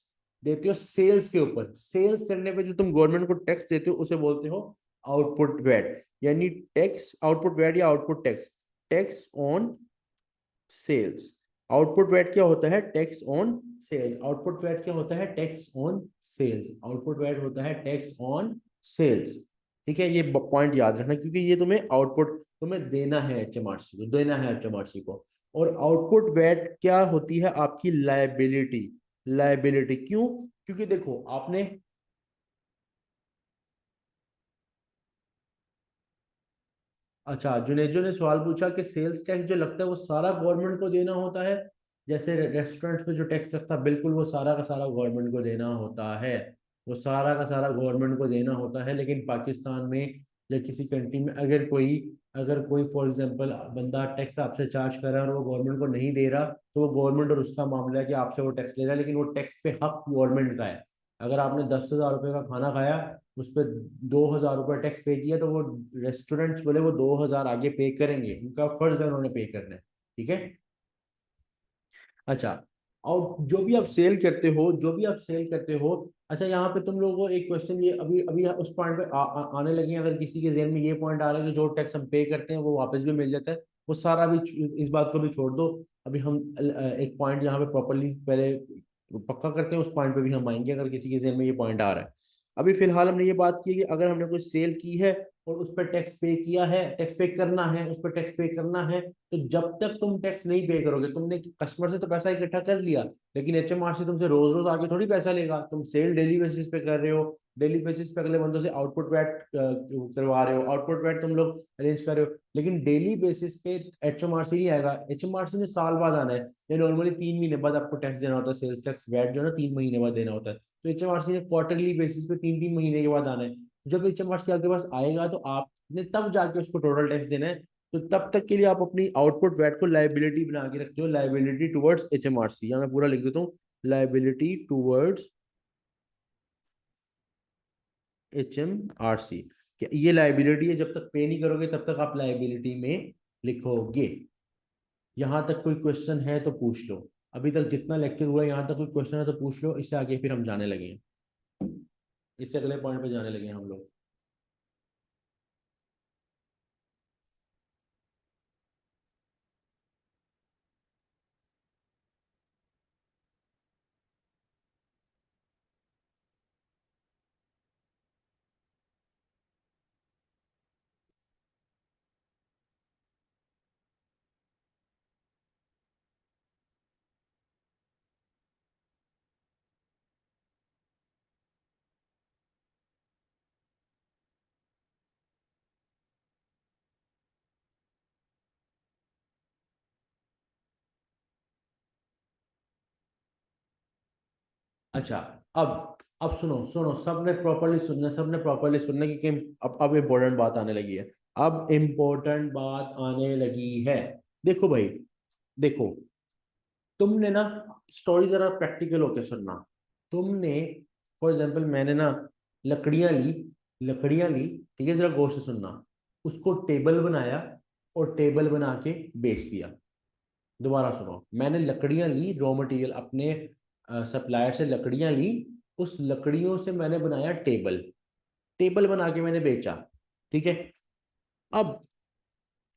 देते हो सेल्स के ऊपर, सेल्स करने पे जो तुम गवर्नमेंट को टैक्स देते हो उसे बोलते हो आउटपुट वैट। यानी टैक्स आउटपुट वैट या output tax, tax on sales. Output VAT क्या होता है? Tax on sales. Output VAT क्या होता है? Tax on sales. Output VAT होता है टैक्स ऑन सेल्स। ठीक है, ये पॉइंट याद रखना, क्योंकि ये तुम्हें आउटपुट तुम्हें देना है एचएमआरसी को, देना है एचएमआरसी को। और आउटपुट वैट क्या होती है? आपकी लायबिलिटी। लायबिलिटी क्यों? क्योंकि देखो आपने, अच्छा, जुनेजो ने सवाल पूछा कि सेल्स टैक्स जो लगता है वो सारा गवर्नमेंट को देना होता है। जैसे रेस्टोरेंट पे जो टैक्स लगता है बिल्कुल वो सारा का सारा गवर्नमेंट को देना होता है, वो सारा का सारा गवर्नमेंट को देना होता है। लेकिन पाकिस्तान में या किसी कंट्री में अगर कोई फॉर एग्जांपल बंदा टैक्स आपसे चार्ज कर रहा है और वो गवर्नमेंट को नहीं दे रहा, तो वो गवर्नमेंट और उसका मामला है कि आपसे वो टैक्स ले रहा है, लेकिन वो टैक्स पे हक गवर्नमेंट का है। अगर आपने 10,000 रुपये का खाना खाया, उस पर 2,000 रुपये टैक्स पे किया, तो वो रेस्टोरेंट्स बोले वो 2,000 आगे पे करेंगे, उनका फर्ज है उन्होंने पे करना है। ठीक है। अच्छा, और जो भी आप सेल करते हो अच्छा, यहाँ पे तुम लोगों को एक क्वेश्चन, ये अभी अभी उस पॉइंट पे आने लगे हैं, अगर किसी के ज़हन में ये पॉइंट आ रहा है कि जो टैक्स हम पे करते हैं वो वापस भी मिल जाता है, वो सारा भी इस बात को भी छोड़ दो। अभी हम एक पॉइंट यहाँ पे प्रॉपरली पहले पक्का करते हैं, उस पॉइंट पे भी हम आएंगे अगर किसी के ज़हन में ये पॉइंट आ रहा है। अभी फिलहाल हमने ये बात की है कि अगर हमने कोई सेल की है और उस पर टैक्स पे किया है, टैक्स पे करना है, उस पर टैक्स पे करना है, तो जब तक तुम टैक्स नहीं पे करोगे, तुमने कस्टमर से तो पैसा इकट्ठा कर लिया, लेकिन एचएमआरसी तुमसे रोज रोज आके थोड़ी पैसा लेगा। तुम सेल डेली बेसिस पे कर रहे हो, डेली बेसिस पे अगले बंदों से आउटपुट वैट करवा रहे हो, आउटपुट वैट तुम लोग अरेंज कर रहे हो, लेकिन डेली बेसिस पे एचएमआरसी नहीं आएगा। एचएमआरसी ने साल बाद आना है, या नॉर्मली 3 महीने बाद आपको टैक्स देना होता है, सेल्स टैक्स वैट जो है ना 3 महीने बाद देना होता है। तो एचएमआरसी ने क्वार्टरली बेसिस पे 3 3 महीने के बाद आना है। जब एचएमआरसी आपके पास आएगा तो आपने तब जाके उसको टोटल टैक्स देना है। तो तब तक के लिए आप अपनी आउटपुट वैट को लाइबिलिटी बना के रखते हो, लाइबिलिटी टुवर्ड्स एचएमआरसी, या मैं पूरा लिख देता हूँ, लाइबिलिटी टुवर्ड्स एचएमआरसी। ये लाइबिलिटी है, जब तक पे नहीं करोगे तब तक आप लाइबिलिटी में लिखोगे। यहां तक कोई क्वेश्चन है तो पूछ लो। अभी तक जितना लेक्चर हुआ है यहाँ तक कोई क्वेश्चन है तो पूछ लो, इससे आगे फिर हम जाने लगे हैं, इससे अगले पॉइंट पे जाने लगे हैं हम लोग। अच्छा, अब सुनो सुनो, सबने प्रॉपरली सुनना, सबने प्रॉपरली सुनना, क्योंकि अब इम्पोर्टेंट बात आने लगी है। अब इम्पोर्टेंट बात आने लगी है। देखो भाई, देखो, तुमने ना स्टोरी जरा प्रैक्टिकल होके सुनना। तुमने, फॉर एग्जाम्पल, मैंने ना लकड़ियां ली, लकड़ियां ली, ठीक है, जरा गौर से सुनना। उसको टेबल बनाया और टेबल बना के बेच दिया। दोबारा सुनो, मैंने लकड़ियां ली, रॉ मटेरियल अपने सप्लायर से लकड़ियां ली, उस लकड़ियों से मैंने बनाया टेबल, टेबल बना के मैंने बेचा, ठीक है। अब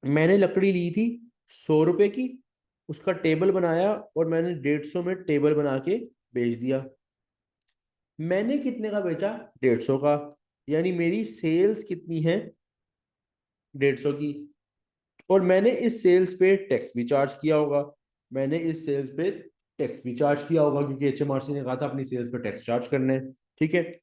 मैंने लकड़ी ली थी 100 रुपए की, उसका टेबल बनाया और मैंने 150 में टेबल बना के बेच दिया। मैंने कितने का बेचा? 150 का। यानी मेरी सेल्स कितनी है? 150 की। और मैंने इस सेल्स पे टैक्स भी चार्ज किया होगा, मैंने इस सेल्स पे टैक्स भी चार्ज किया होगा, क्योंकि एचएमआरसी ने कहा था अपनी सेल्स पे टैक्स चार्ज करने हैं, ठीक है।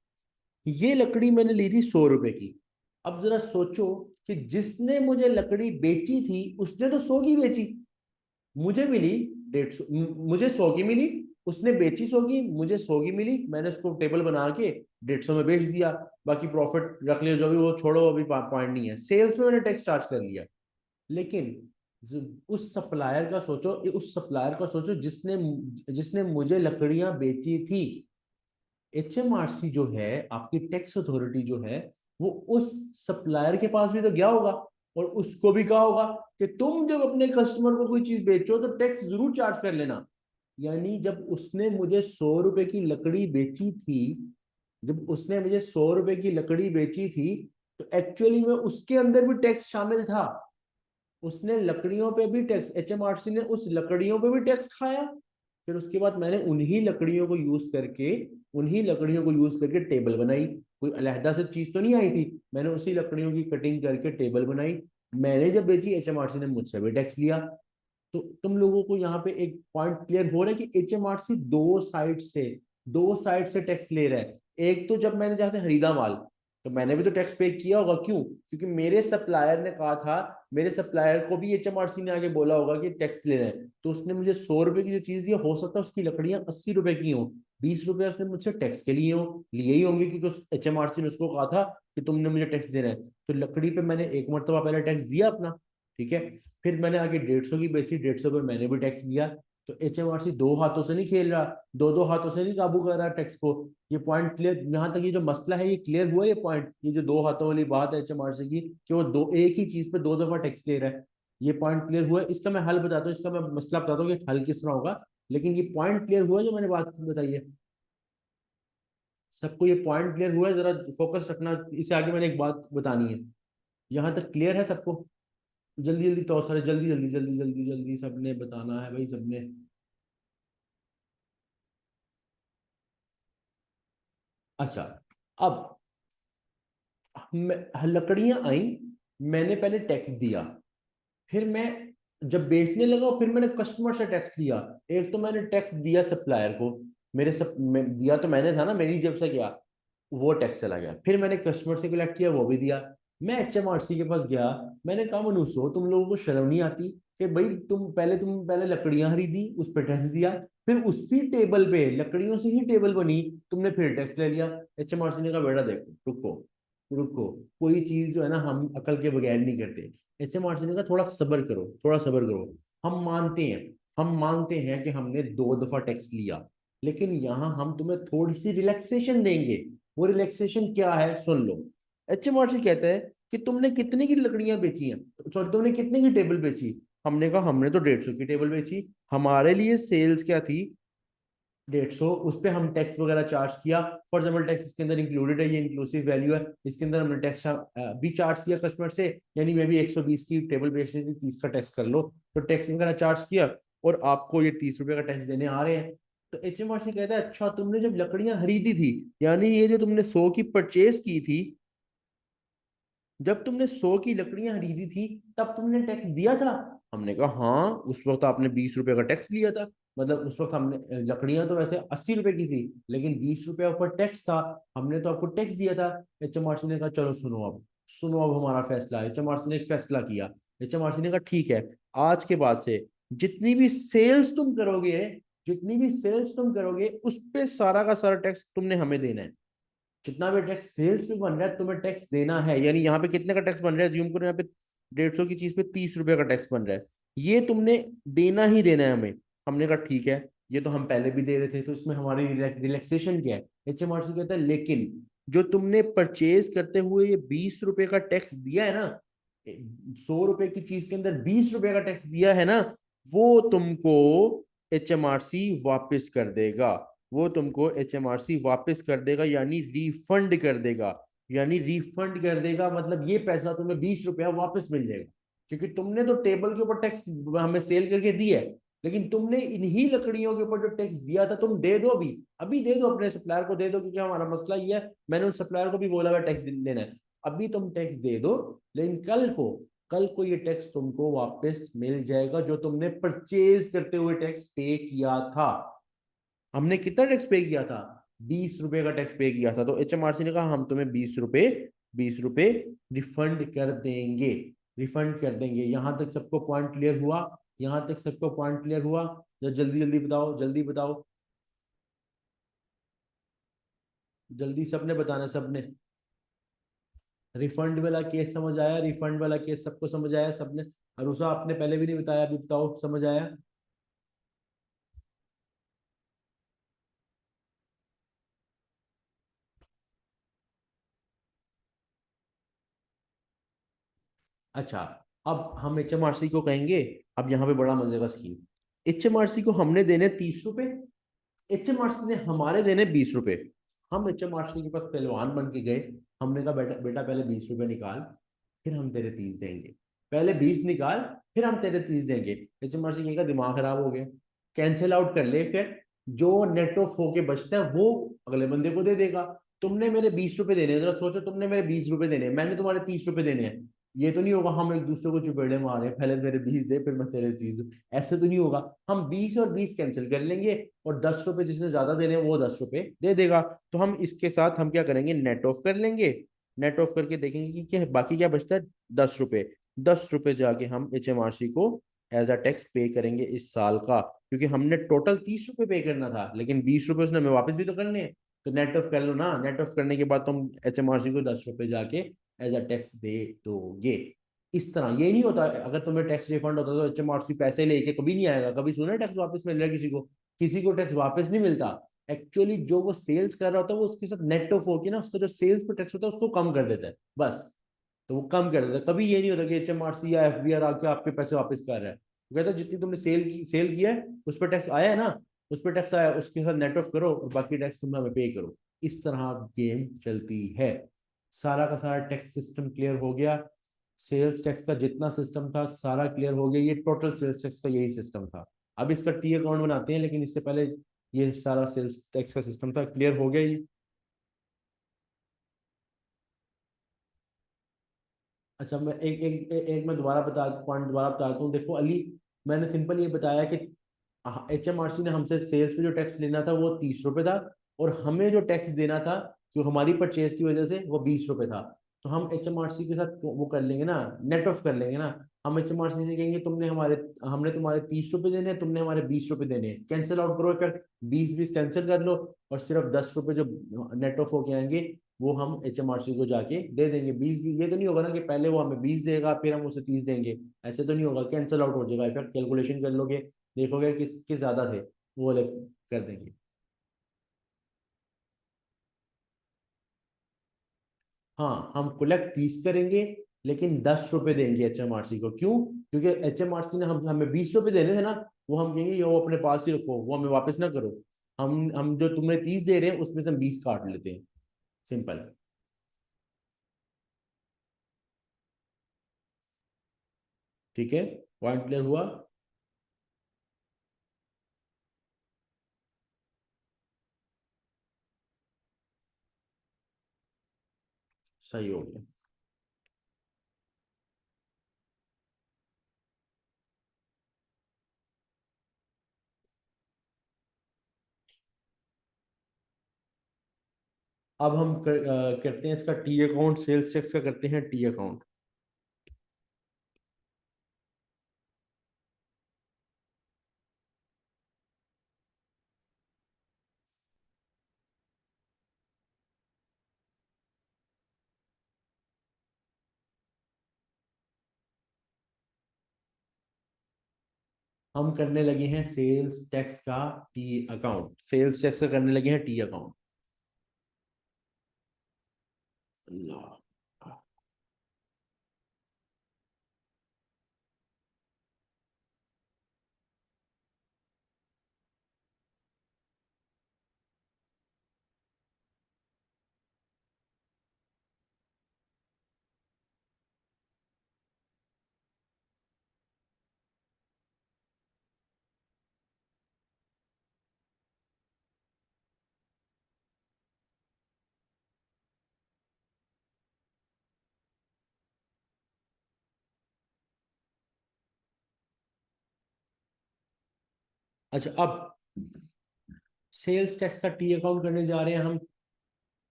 ये लकड़ी मैंने ली थी 100 रुपए की। अब जरा सोचो कि जिसने मुझे लकड़ी बेची थी उसने तो 100 की बेची, मुझे मिली 150, मुझे 100 की मिली, उसने बेची 100 की, मुझे 100 की मिली, मैंने उसको टेबल बना के 150 में बेच दिया। बाकी प्रॉफिट रख लिया जो भी, वो छोड़ो, अभी पॉइंट नहीं है, सेल्स में मैंने टैक्स चार्ज कर लिया। लेकिन उस सप्लायर का सोचो, उस सप्लायर का सोचो जिसने जिसने मुझे लकड़ियां बेची थी। एचएमआरसी जो है, आपकी टैक्स अथॉरिटी जो है, वो उस सप्लायर के पास भी तो गया होगा और उसको भी कहा होगा कि तुम जब अपने कस्टमर को कोई चीज बेचो तो टैक्स जरूर चार्ज कर लेना। यानी जब उसने मुझे 100 रुपए की लकड़ी बेची थी, जब उसने मुझे 100 रुपए की लकड़ी बेची थी, तो एक्चुअली में उसके अंदर भी टैक्स शामिल था। उसने लकड़ियों पे भी टैक्स, एचएमआरसी ने उस लकड़ियों पे भी टैक्स खाया। फिर उसके बाद मैंने उन्हीं लकड़ियों को यूज करके टेबल बनाई। कोई अलहदा से चीज तो नहीं आई थी, मैंने उसी लकड़ियों की कटिंग करके टेबल बनाई। मैंने जब बेची, एचएमआरसी ने मुझसे भी टैक्स लिया। तो तुम लोगों को यहाँ पे एक पॉइंट क्लियर हो रहा है कि एचएमआरसी दो साइड से टैक्स ले रहा है। एक तो जब मैंने जहाँ से खरीदा माल, तो मैंने भी तो टैक्स पे किया होगा, क्यों? क्योंकि मेरे सप्लायर ने कहा था, मेरे सप्लायर को भी एचएमआरसी ने आगे बोला होगा कि टैक्स ले रहे हैं, तो उसने मुझे 100 रुपए की जो चीज दी, हो सकता है उसकी लकड़ियां 80 रुपए की हो, 20 रुपए उसने मुझसे टैक्स के लिए ही होंगे, क्योंकि उस एचएमआरसी ने उसको कहा था कि तुमने मुझे टैक्स देना है। तो लकड़ी पे मैंने एक मरतबा पहले टैक्स दिया अपना, ठीक है। फिर मैंने आगे 150 की बेची, 150 पे मैंने भी टैक्स दिया। तो एचएमआरसी दो हाथों से नहीं खेल रहा, दो दो हाथों से नहीं काबू कर रहा टैक्स को। ये पॉइंट क्लियर, यहाँ तक ये जो मसला है ये क्लियर हुआ, ये पॉइंट, ये जो दो हाथों वाली बात है एचएमआरसी की, कि वो दो एक ही चीज पे दो दफा टैक्स ले रहा है। ये पॉइंट क्लियर हुआ है। इसका मैं हल बताता हूँ, इसका मैं मसला बताता हूँ कि हल किस तरह होगा, लेकिन ये पॉइंट क्लियर हुआ जो मैंने बात बताई है। सबको ये पॉइंट क्लियर हुआ है? जरा फोकस रखना, इससे आगे मैंने एक बात बतानी है। यहाँ तक क्लियर है सबको? जल्दी जल्दी तो सारे, जल्दी जल्दी जल्दी जल्दी जल्दी सबने बताना है भाई, सबने। अच्छा, अब लकड़ियां आई, मैंने पहले टैक्स दिया, फिर मैं जब बेचने लगा फिर मैंने कस्टमर से टैक्स लिया। एक तो मैंने टैक्स दिया सप्लायर को, दिया तो मैंने था ना, मेरी जेब से गया, वो टैक्स चला गया। फिर मैंने कस्टमर से कलेक्ट किया, वो भी दिया। मैं HMRC के पास गया, मैंने कहा मनुष्य तुम लोगों को शर्म नहीं आती कि भाई तुम पहले लकड़ियां खरीदी, उस पर टैक्स दिया, फिर उसी टेबल पे लकड़ियों से ही टेबल बनी, तुमने फिर टैक्स ले लिया। HMRC ने कहा बेटा देखो, रुको रुको, कोई चीज जो है ना हम अकल के बगैर नहीं करते। HMRC ने कहा थोड़ा सब्र करो, थोड़ा सब्र करो। हम मानते हैं, हम मानते हैं कि हमने 2 दफा टैक्स लिया, लेकिन यहाँ हम तुम्हें थोड़ी सी रिलैक्सेशन देंगे। वो रिलैक्सेशन क्या है सुन लो। HMRC कहता है कि तुमने कितने की लकड़ियां बेची हैं, सॉरी तुमने कितने की टेबल बेची। हमने कहा हमने तो 150 की टेबल बेची। हमारे लिए सेल्स क्या थी? 150। उस पर हम टैक्स वगैरह चार्ज किया। फॉर एग्जाम्पल टैक्स इसके अंदर इंक्लूडेड है, ये इंक्लूसिव वैल्यू है, इसके अंदर हमने टैक्स भी चार्ज किया कस्टमर से। यानी मैं भी 120 की टेबल बेच रही थी, 30 का टैक्स कर लो, तो टैक्स वगैरह चार्ज किया, और आपको ये 30 रुपए का टैक्स देने आ रहे हैं। तो HMRC कहता है अच्छा तुमने जब लकड़ियां खरीदी थी, यानी ये जो तुमने 100 की परचेज की थी, जब तुमने 100 की लकड़ियां खरीदी थी तब तुमने टैक्स दिया था। हमने कहा हाँ, उस वक्त आपने 20 रुपए का टैक्स लिया था। मतलब उस वक्त हमने लकड़ियां तो वैसे 80 रुपए की थी, लेकिन 20 रुपए ऊपर टैक्स था, हमने तो आपको टैक्स दिया था। HMRC ने कहा चलो सुनो अब, सुनो अब हमारा फैसला है। HMRC ने एक फैसला किया। HMRC ने कहा ठीक है, आज के बाद से जितनी भी सेल्स तुम करोगे, जितनी भी सेल्स तुम करोगे उस पे सारा का सारा टैक्स तुमने हमें देना है। जितना भी टैक्स सेल्स पे बन रहा है तुम्हें टैक्स देना है। यानी यहाँ पे कितने का टैक्स बन रहा है, ज्यूम करो यहाँ पे 150 की चीज पे 30 रुपए का टैक्स बन रहा है, ये तुमने देना ही देना है हमें। हमने कहा ठीक है, ये तो हम पहले भी दे रहे थे, तो इसमें हमारी रिलैक्सेशन क्या है? HMRC कहता है लेकिन जो तुमने परचेज करते हुए ये 20 रुपए का टैक्स दिया है ना, 100 रुपए की चीज के अंदर 20 रुपए का टैक्स दिया है ना, वो तुमको HMRC वापस कर देगा। वो तुमको HMRC वापस कर देगा, यानी रिफंड कर देगा। यानी रिफंड कर देगा मतलब ये पैसा तुम्हें 20 रुपया वापस मिल जाएगा, क्योंकि तुमने तो टेबल के ऊपर टैक्स हमें सेल करके दिया है, लेकिन तुमने इन्हीं लकड़ियों के ऊपर जो टैक्स दिया था तुम दे दो, अभी अभी दे दो, अपने सप्लायर को दे दो, क्योंकि हमारा मसला ये है, मैंने उस सप्लायर को भी बोला हुआ टैक्स लेना है। अभी तुम टैक्स दे दो, लेकिन कल को ये टैक्स तुमको वापस मिल जाएगा जो तुमने परचेज करते हुए टैक्स पे किया था। हमने कितना टैक्स पे किया था? 20 रुपए का टैक्स पे किया था। तो HMRC ने कहा हम तुम्हें 20 रुपए, 20 रुपए रिफंड कर देंगे, रिफंड कर देंगे। यहां तक सबको पॉइंट क्लियर हुआ? यहां तक सबको पॉइंट क्लियर हुआ? जल्दी जल्दी बताओ, जल्दी बताओ, जल्दी सबने बताना, सबने। रिफंड वाला केस समझ आया? रिफंड वाला केस सबको समझ आया सबने? अरुषा आपने पहले भी नहीं बताया, अभी बताओ समझ आया? अच्छा, अब हम HMRC को कहेंगे, अब यहाँ पे बड़ा मजे का स्कीम। HMRC को हमने देने 30 रुपए, HMRC ने हमारे देने 20 रुपए। हम HMRC के पास पहलवान बन के गए, हमने कहा बेटा बेटा पहले 20 रुपए निकाल, फिर हम तेरे 30 देंगे। पहले 20 निकाल, फिर हम तेरे 30 देंगे। HMRC कहेगा दिमाग खराब हो गया, कैंसिल आउट कर ले, फिर जो नेट ऑफ होके बचता है वो अगले बंदे को दे देगा। तुमने मेरे 20 रुपए देने हैं, जरा सोचो, तुमने मेरे 20 रुपए देने हैं, मैंने तुम्हारे 30 रुपए देने हैं। ये तो नहीं होगा हम एक दूसरे को चुपेड़े मारे, पहले मेरे 20 दे फिर मैं तेरे 30 दूं। ऐसे तो नहीं होगा। हम 20 और 20 कैंसिल कर लेंगे, और 10 रुपए जिसने ज्यादा देने हैं वो 10 रुपए दे देगा। तो हम इसके साथ हम क्या करेंगे, नेट ऑफ कर लेंगे। नेट ऑफ करके देखेंगे कि क्या बाकी क्या बचता है, 10 रुपए। 10 रुपए जाके हम HMRC को एज अ टैक्स पे करेंगे इस साल का, क्योंकि हमने टोटल 30 रुपए पे करना था, लेकिन 20 रुपए उसने हमें वापस भी तो करने हैं। तो नेट ऑफ कर लो ना, नेट ऑफ करने के बाद तुम HMRC को 10 रुपए जाके एज अ टैक्स दे दोगे। इस तरह ये नहीं होता, अगर तुम्हें टैक्स रिफंड होता तो HMRC पैसे लेके कभी नहीं आएगा। कभी सुना टैक्स वापस मिल रहा है किसी को? किसी को टैक्स वापस नहीं मिलता। एक्चुअली जो वो सेल्स कर रहा होता है वो उसके साथ नेट ऑफ होके ना, उसका जो सेल्स पे टैक्स होता है उसको कम कर देता है बस। तो वो कम कर देता है, कभी ये नहीं होता कि HMRC या FBR आके आपके पैसे वापस कर रहा है। वो कहता है जितनी तुमने सेल किया है उस पर टैक्स आया है ना, उस पर टैक्स आया, उसके साथ नेट ऑफ करो और बाकी टैक्स तुम हमें पे करो। इस तरह गेम चलती है। सारा का सारा टैक्स सिस्टम क्लियर हो गया। सेल्स टैक्स का जितना सिस्टम था सारा क्लियर हो गया। ये टोटल सेल्स टैक्स का यही सिस्टम था। अब इसका टी अकाउंट बनाते हैं, लेकिन इससे पहले ये सारा सेल्स टैक्स का सिस्टम था, क्लियर हो गया ये। अच्छा, मैं एक मैं दोबारा बता पॉइंट दोबारा बताता हूँ। देखो अली, मैंने सिंपल ये बताया कि HMRC ने हमसे सेल्स पे जो टैक्स लेना था वो 30 रुपए था, और हमें जो टैक्स देना था जो हमारी परचेज की वजह से वो 20 रुपए था। तो हम HMRC के साथ वो कर लेंगे ना, नेट ऑफ कर लेंगे ना। हम HMRC से कहेंगे तुमने हमारे हमने तुम्हारे 30 रुपए देने हैं, तुमने हमारे 20 रुपए देने हैं, कैंसिल आउट करो, फिर 20 20 कैंसिल कर लो, और सिर्फ 10 रुपए जो नेट ऑफ होके आएंगे वो हम HMRC को जाके दे देंगे। 20 भी ये तो नहीं होगा ना कि पहले वो हमें 20 देगा फिर हम उसे 30 देंगे। ऐसे तो नहीं होगा, कैंसिल आउट हो जाएगा, फिर कैलकुलेशन कर लोगे, देखोगे किसके ज्यादा थे, वो वाले कर देंगे। हाँ, हम कलेक्ट 30 करेंगे, लेकिन 10 रुपए देंगे HMRC को। क्यों? क्योंकि HMRC ने हमें 20 रुपए देने थे ना, वो हम कहेंगे ये वो अपने पास ही रखो, वो हमें वापस ना करो। हम जो तुम्हें 30 दे रहे हैं उसमें से हम 20 काट लेते हैं। सिंपल। ठीक है, पॉइंट क्लियर हुआ। सही हो गया। अब हम करते हैं इसका टी अकाउंट, सेल्स टैक्स का करते हैं टी अकाउंट। हम करने लगे हैं सेल्स टैक्स का टी अकाउंट, सेल्स टैक्स का करने लगे हैं टी अकाउंट। अल्लाह। अच्छा, अब सेल्स टैक्स का टी अकाउंट करने जा रहे हैं हम।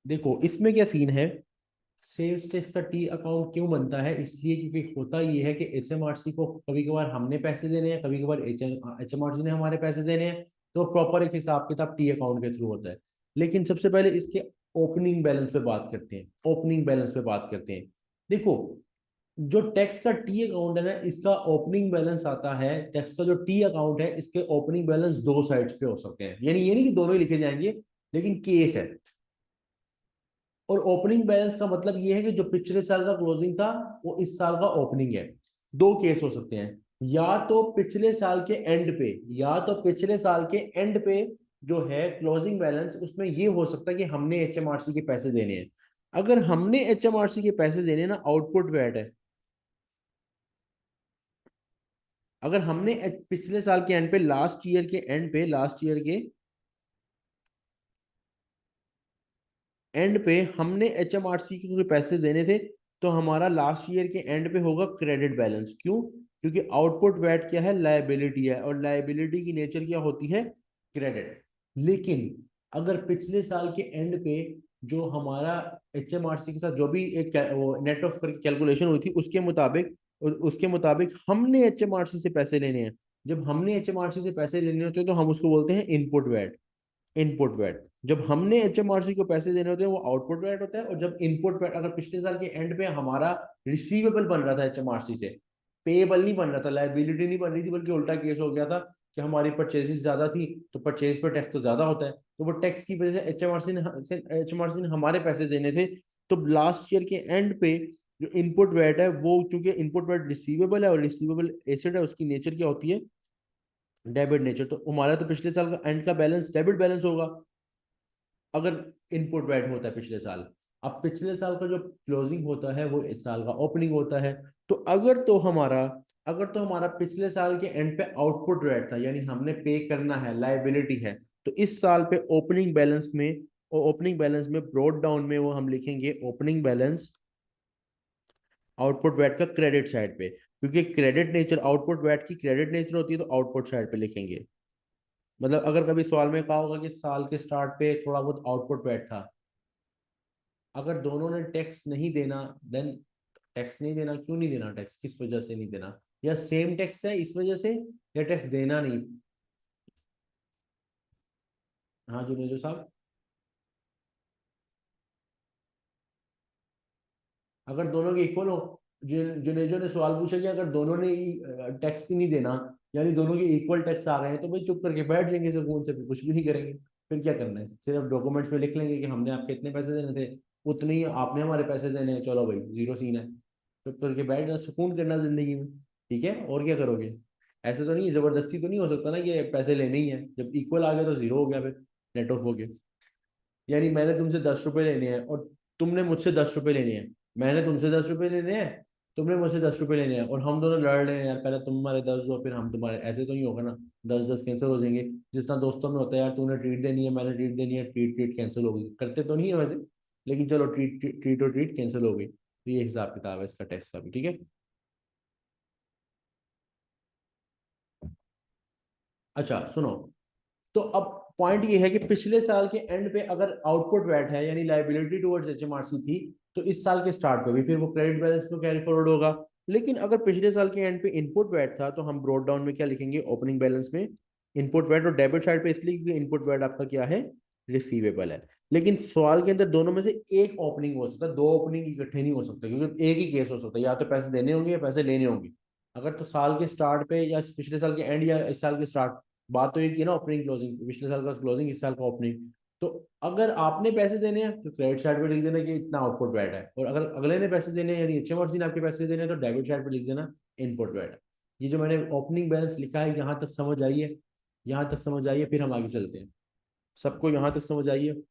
देखो इसमें क्या सीन है। सेल्स टैक्स का टी अकाउंट क्यों बनता है? इसलिए क्योंकि होता ये है कि HMRC को कभी कभार हमने पैसे देने हैं, कभी कभार HMRC ने हमारे पैसे देने हैं। तो प्रॉपर एक हिसाब किताब टी अकाउंट के थ्रू होता है। लेकिन सबसे पहले इसके ओपनिंग बैलेंस पे बात करते हैं, ओपनिंग बैलेंस पे बात करते हैं। देखो, जो टैक्स का टी अकाउंट है ना, इसका ओपनिंग बैलेंस आता है, टैक्स का जो टी अकाउंट है इसके ओपनिंग बैलेंस दो साइड्स पे हो सकते हैं, यानी ये नहीं कि दोनों ही लिखे जाएंगे, लेकिन केस है। और ओपनिंग बैलेंस का मतलब ये है कि जो पिछले साल का क्लोजिंग था वो इस साल का ओपनिंग है। दो केस हो सकते हैं, या तो पिछले साल के एंड पे, या तो पिछले साल के एंड पे जो है क्लोजिंग बैलेंस, उसमें ये हो सकता है कि हमने HMRC के पैसे देने हैं। अगर हमने HMRC के पैसे देने ना, आउटपुट वैट है। अगर हमने पिछले साल के एंड पे, लास्ट ईयर के एंड पे, लास्ट ईयर के एंड पे हमने HMRC के कोई पैसे देने थे, तो हमारा लास्ट ईयर के एंड पे होगा क्रेडिट बैलेंस। क्यों? क्योंकि आउटपुट वैट क्या है, लायबिलिटी है, और लायबिलिटी की नेचर क्या होती है, क्रेडिट। लेकिन अगर पिछले साल के एंड पे जो हमारा HMRC के साथ जो भी एक वो नेट ऑफ करके कैलकुलेशन हुई थी, उसके मुताबिक हमने HMRC से पैसे लेने हैं। जब हमने HMRC से पैसे लेने होते हैं तो हम उसको बोलते हैं इनपुट वैट। Input VAT. जब हमने HMRC को पैसे देने होते हैं वो आउटपुट वैट होता है। और जब इनपुट वैट, अगर पिछले साल के एंड पे हमारा रिसीवेबल बन रहा था HMRC से, पेएबल नहीं बन रहा था, लायबिलिटी नहीं बन रही थी, बल्कि उल्टा केस हो गया था कि हमारी परचेजेस ज्यादा थी, तो परचेज पर टैक्स तो ज्यादा होता है, तो वो टैक्स की वजह से एच एम आर सी ने हमारे पैसे देने थे। तो लास्ट ईयर के एंड पे जो इनपुट वैट है वो, चूंकि इनपुट वैट रिसीवेबल है और रिसीवेबल एसेट है, उसकी नेचर क्या होती है, डेबिट नेचर। तो हमारा तो पिछले साल का एंड का बैलेंस डेबिट बैलेंस होगा। अगर इनपुट वैट होता है पिछले साल। अब पिछले साल का जो क्लोजिंग होता है वो इस साल का ओपनिंग होता है। तो अगर तो हमारा पिछले साल के एंड पे आउटपुट वैट था, यानी हमने पे करना है, लाइबिलिटी है, तो इस साल पे ओपनिंग बैलेंस में ब्रॉड डाउन में वो हम लिखेंगे ओपनिंग बैलेंस आउटपुट वैट का क्रेडिट साइड पे, क्योंकि क्रेडिट नेचर आउटपुट वैट की क्रेडिट नेचर होती है, तो आउटपुट साइड पे लिखेंगे। मतलब अगर कभी सवाल में कहा होगा कि साल के स्टार्ट पे थोड़ा बहुत आउटपुट वैट था, अगर दोनों ने टैक्स नहीं देना, देन टैक्स नहीं देना, क्यों नहीं देना टैक्स, किस वजह से नहीं देना, या सेम टैक्स है इस वजह से, या टैक्स देना नहीं। हाँ जुनेजो साहब, अगर दोनों के इक्वल हो, जुनेजो ने सवाल पूछा कि अगर दोनों ने टैक्स ही नहीं देना, यानी दोनों के इक्वल टैक्स आ गए हैं, तो भाई चुप करके बैठ जाएंगे सुकून से, फिर कुछ भी नहीं करेंगे। फिर क्या करना है, सिर्फ डॉक्यूमेंट्स में लिख लेंगे कि हमने आपके इतने पैसे देने थे, उतने ही आपने हमारे पैसे देने हैं, चलो भाई जीरो सीन है। चुप करके बैठ जाना, सुकून करना जिंदगी में। ठीक है, और क्या करोगे। ऐसे तो नहीं, जबरदस्ती तो नहीं हो सकता ना कि पैसे लेने ही है, जब इक्वल आ गया तो जीरो हो गया, फिर नेट ऑफ हो गया। यानी मैंने तुमसे 10 रुपए लेने हैं और तुमने मुझसे 10 रुपए लेने हैं, मैंने तुमसे 10 रुपए लेने हैं, तुमने मुझसे 10 रुपए लेने हैं, और हम दोनों लड़ रहे हैं यार, पहले तुम हमारे 10 दो फिर हम तुम्हारे, ऐसे तो नहीं होगा ना। 10-10 कैंसिल हो जाएंगे। जिस तरह दोस्तों में होता है, यार तूने ट्रीट देनी है, मैंने ट्रीट देनी है, ट्रीट ट्रीट कैंसिल हो गई, करते तो नहीं है वैसे, लेकिन चलो ट्रीट ट्रीट और ट्रीट कैंसिल हो गई, तो ये हिसाब किताब है इसका टैक्स का भी। ठीक है। अच्छा सुनो, तो अब पॉइंट ये है कि पिछले साल के एंड पे अगर आउटपुट वैट है, यानी लाइबिलिटी टुवर्ड्स एचएमआरसी थी, तो इस साल के स्टार्ट पे भी फिर वो क्रेडिट बैलेंस में कैरी फॉरवर्ड होगा। लेकिन अगर पिछले साल के एंड पे इनपुट वैट था, तो हम ब्रॉड डाउन में क्या लिखेंगे, ओपनिंग बैलेंस में इनपुट वैट, और डेबिट साइड पे इसलिए क्योंकि इनपुट वैट आपका क्या है, रिसीवेबल है। लेकिन सवाल के अंदर दोनों में से एक ओपनिंग हो सकता है, दो ओपनिंग इकट्ठे नहीं हो सकते, क्योंकि एक ही केस हो सकता है, या तो पैसे देने होंगे या पैसे लेने होंगे। अगर तो साल के स्टार्ट पे या पिछले साल के एंड या इस साल के स्टार्ट, बात तो एक ही है ना, ओपनिंग क्लोजिंग, पिछले साल का क्लोजिंग इस साल का ओपनिंग। तो अगर आपने पैसे देने हैं तो क्रेडिट साइड पे लिख देना कि इतना आउटपुट वैट है, और अगर अगले ने पैसे देने हैं, यानी एचएमआरसी ने आपके पैसे देने हैं, तो डेबिट साइड पे लिख देना इनपुट वैट। ये जो मैंने ओपनिंग बैलेंस लिखा है, यहाँ तक समझ आइए, यहाँ तक समझ आइए, फिर हम आगे चलते हैं। सबको यहाँ तक समझ आइए।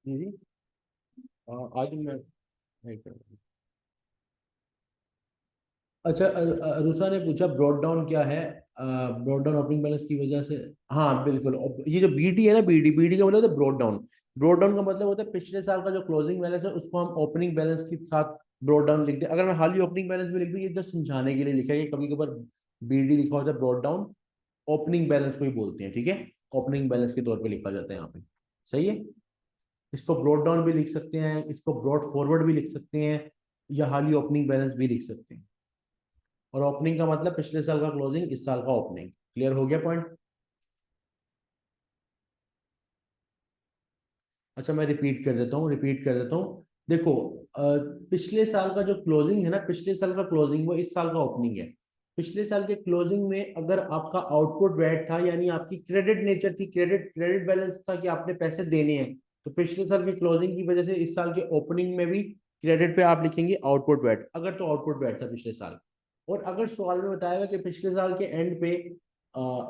जी जी। आज मैं अच्छा, रुसा ने पूछा ब्रॉड डाउन क्या है, ब्रॉड डाउन ओपनिंग बैलेंस की वजह से। हाँ बिल्कुल, ये जो बीटी है ना, बीडी बीडी का मतलब होता है ब्रॉड डाउन। ब्रॉड डाउन का मतलब होता है पिछले साल का जो क्लोजिंग बैलेंस है उसको हम ओपनिंग बैलेंस के साथ ब्रॉड डाउन लिखते हैं। अगर मैं हाल ही ओपनिंग बैलेंस में लिख दूं, ये जस्ट समझाने के लिए लिखा है कि कभी कभार बीडी लिखा होता है ब्रॉड डाउन, ओपनिंग बैलेंस को ही बोलते हैं। ठीक है, ओपनिंग बैलेंस के तौर पे लिखा जाता है यहाँ पे। सही है। इसको ब्रॉड डाउन भी लिख सकते हैं, इसको ब्रॉड फॉरवर्ड भी लिख सकते हैं, या हाल ही ओपनिंग बैलेंस भी लिख सकते हैं। और ओपनिंग का मतलब पिछले साल का क्लोजिंग, इस साल का ओपनिंग। क्लियर हो गया पॉइंट। अच्छा मैं रिपीट कर देता हूँ। देखो, पिछले साल का जो क्लोजिंग है ना, पिछले साल का क्लोजिंग वो इस साल का ओपनिंग है। पिछले साल के क्लोजिंग में अगर आपका आउटपुट वैट था, यानी आपकी क्रेडिट नेचर थी, क्रेडिट क्रेडिट बैलेंस था कि आपने पैसे देने हैं, तो पिछले साल के क्लोजिंग की वजह से इस साल के ओपनिंग में भी क्रेडिट पे आप लिखेंगे आउटपुट वैट, अगर तो आउटपुट वैट था पिछले साल। और अगर सवाल में बताया हुआ कि पिछले साल के एंड पे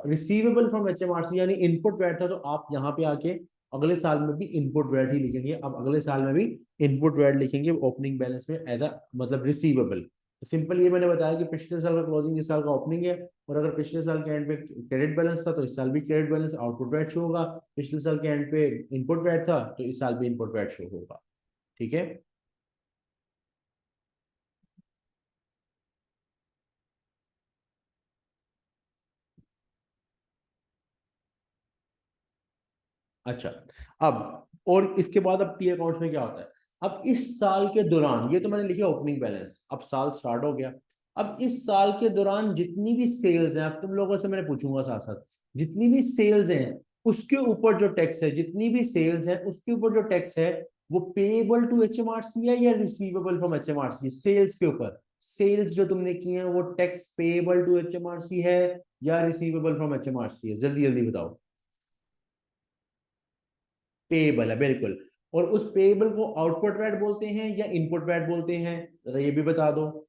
रिसीवेबल फ्रॉम एचएमआरसी यानी इनपुट वैट था, तो आप यहाँ पे आके अगले साल में भी इनपुट वैट ही लिखेंगे। अब अगले साल में भी इनपुट वैट लिखेंगे ओपनिंग बैलेंस में एज अ मतलब रिसीवेबल। तो सिंपल ये मैंने बताया कि पिछले साल का क्लोजिंग इस साल का ओपनिंग है, और अगर पिछले साल के एंड पे क्रेडिट बैलेंस था, तो इस साल भी credit balance output VAT show होगा। पिछले साल के एंड पे इनपुट वैट था, तो इस साल भी इनपुट वैट शो होगा। ठीक है। अच्छा, अब और इसके बाद अब टी अकाउंट्स में क्या होता है, अब इस साल के दौरान, ये तो मैंने लिखा ओपनिंग बैलेंस, अब साल स्टार्ट हो गया, अब इस साल के दौरान जितनी भी सेल्स हैं, अब तुम लोगों से मैंने पूछूंगा साथ साथ, जितनी भी सेल्स हैं उसके ऊपर जो टैक्स है, जितनी भी सेल्स है उसके ऊपर जो टैक्स है, वो पेएबल टू एचएमआरसी है या रिसीवेबल फ्रॉम एचएमआरसी? सेल्स के ऊपर, सेल्स जो तुमने किए हैं वो टैक्स पेएबल टू एचएमआरसी है या रिसीवेबल फ्रॉम एचएमआरसी है? जल्दी जल्दी बताओ। पेएबल है, बिल्कुल। और उस पेएबल को आउटपुट वैट बोलते हैं या इनपुट वैट बोलते हैं? जरा ये भी बता दो।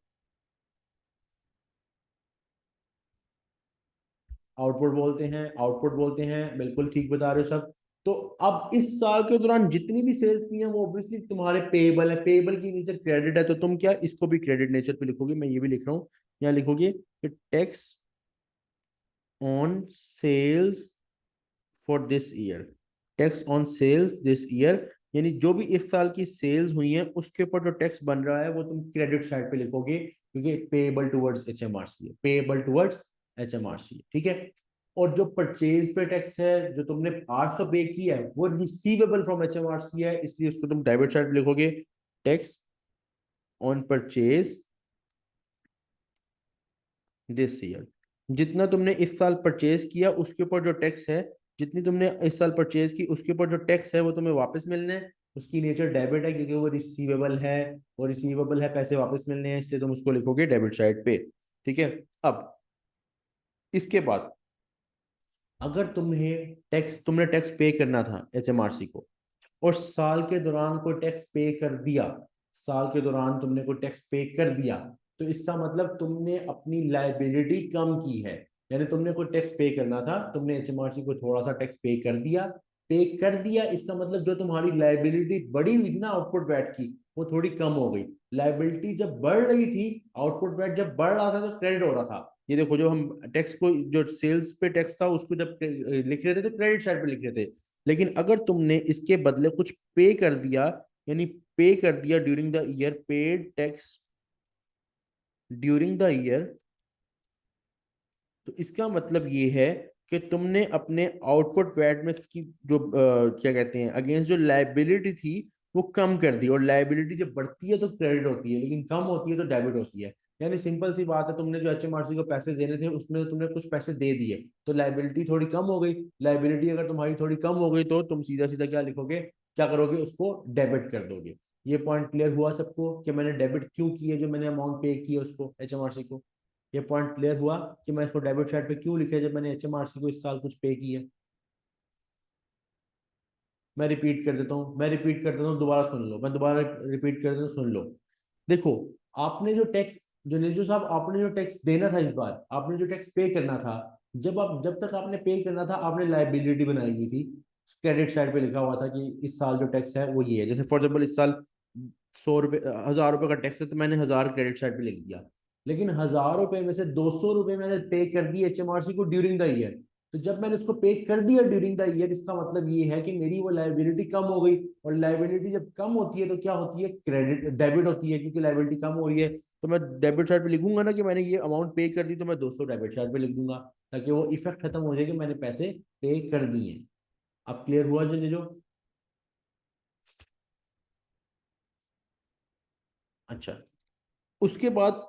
आउटपुट बोलते हैं, आउटपुट बोलते हैं, बिल्कुल ठीक बता रहे हो सब। तो अब इस साल के दौरान जितनी भी सेल्स की हैं वो ऑब्वियसली तुम्हारे पेएबल है, पेएबल की नेचर क्रेडिट है, तो तुम क्या इसको भी क्रेडिट नेचर पे लिखोगे? मैं ये भी लिख रहा हूँ, यहाँ लिखोगे कि tax on sales for this year, tax on sales this year, यानी जो भी इस साल की सेल्स हुई है उसके ऊपर जो टैक्स बन रहा है वो तुम क्रेडिट साइड पे लिखोगे, क्योंकि पेएबल टुवर्ड्स एचएमआरसी है, पेएबल टुवर्ड्स एचएमआरसी, ठीक है। और जो परचेज पे टैक्स है जो तुमने आज तो पे किया है वो रिसीवेबल फ्रॉम एचएमआरसी है, इसलिए उसको तुम डेबिट साइड पे लिखोगे, tax on purchase this year. जितना तुमने इस साल परचेज किया उसके ऊपर जो टैक्स है, जितनी तुमने इस साल परचेज की उसके ऊपर जो टैक्स है वो तुम्हें वापस मिलने हैं, उसकी नेचर डेबिट है क्योंकि वो रिसीवेबल है, और रिसीवेबल है, पैसे वापस मिलने हैं, इसलिए तुम उसको लिखोगे डेबिट साइड पे, ठीक है। अब इसके बाद अगर तुमने टैक्स पे करना था एचएमआरसी को, और साल के दौरान कोई टैक्स पे कर दिया, साल के दौरान तुमने कोई टैक्स पे कर दिया, तो इसका मतलब तुमने अपनी लाइबिलिटी कम की है, यानी तुमने कोई टैक्स पे करना था, तुमने एचएमआरसी को थोड़ा सा टैक्स पे कर दिया, इसका मतलब जो तुम्हारी लाइबिलिटी बढ़ी हुई थी ना आउटपुट वैट की, वो थोड़ी कम हो गई। लाइबिलिटी जब बढ़ रही थी, आउटपुट वैट जब बढ़ रहा था तो क्रेडिट हो रहा था। ये देखो, जो हम टैक्स को, जो सेल्स पे टैक्स था उसको जब लिख रहे थे तो क्रेडिट साइड पे लिख रहे थे, लेकिन अगर तुमने इसके बदले कुछ पे कर दिया, यानी पे कर दिया during the year, paid tax during the year, तो इसका मतलब ये है कि तुमने अपने आउटपुट वैट में इसकी जो क्या कहते हैं अगेंस्ट जो लाइबिलिटी थी वो कम कर दी, और लाइबिलिटी जब बढ़ती है तो क्रेडिट होती है, लेकिन कम होती है तो डेबिट होती है। यानी सिंपल सी बात है, तुमने जो एचएमआरसी को पैसे देने थे उसमें तुमने कुछ पैसे दे दिए, तो लाइबिलिटी थोड़ी कम हो गई। लाइबिलिटी अगर तुम्हारी थोड़ी कम हो गई तो तुम सीधा सीधा क्या लिखोगे, क्या करोगे, उसको डेबिट कर दोगे। ये पॉइंट क्लियर हुआ सबको कि मैंने डेबिट क्यों किया, जो मैंने अमाउंट पे किया उसको एचएमआरसी को? ये पॉइंट क्लियर हुआ कि मैं इसको डेबिट साइड पे क्यों लिखे जब मैंने एचएमआरसी को इस साल कुछ पे किया? मैं रिपीट कर देता हूँ, दोबारा सुन लो, मैं दोबारा रिपीट कर देता हूँ, सुन लो। देखो, आपने जो टैक्स, जो नेजू साहब आपने जो टैक्स देना था इस बार, आपने जो टैक्स पे करना था, जब तक आपने पे करना था आपने लाइबिलिटी बनाई हुई थी, क्रेडिट साइड पे लिखा हुआ था कि इस साल जो टैक्स है वो ये है। जैसे फॉर एग्जाम्पल इस साल 100 रुपये, 1000 रुपये का टैक्स है, तो मैंने 1000 क्रेडिट साइड पे लिख दिया, लेकिन 1000 रुपये में से 200 रुपये मैंने पे कर दिए एचएमआरसी को ड्यूरिंग द ईयर। तो जब मैंने उसको पे कर दिया ड्यूरिंग द ईयर, इसका मतलब ये है कि मेरी वो लाइबिलिटी कम हो गई, और लाइबिलिटी जब कम होती है तो क्या होती है, क्रेडिट डेबिट होती है, क्योंकि लाइबिलिटी कम हो रही है। तो मैं डेबिट साइड पे लिखूंगा ना कि मैंने ये अमाउंट पे कर दी, तो मैं 200 डेबिट साइड पे लिख दूंगा, ताकि वो इफेक्ट खत्म हो जाए कि मैंने पैसे पे कर दिए। अब क्लियर हुआ जो? अच्छा, उसके बाद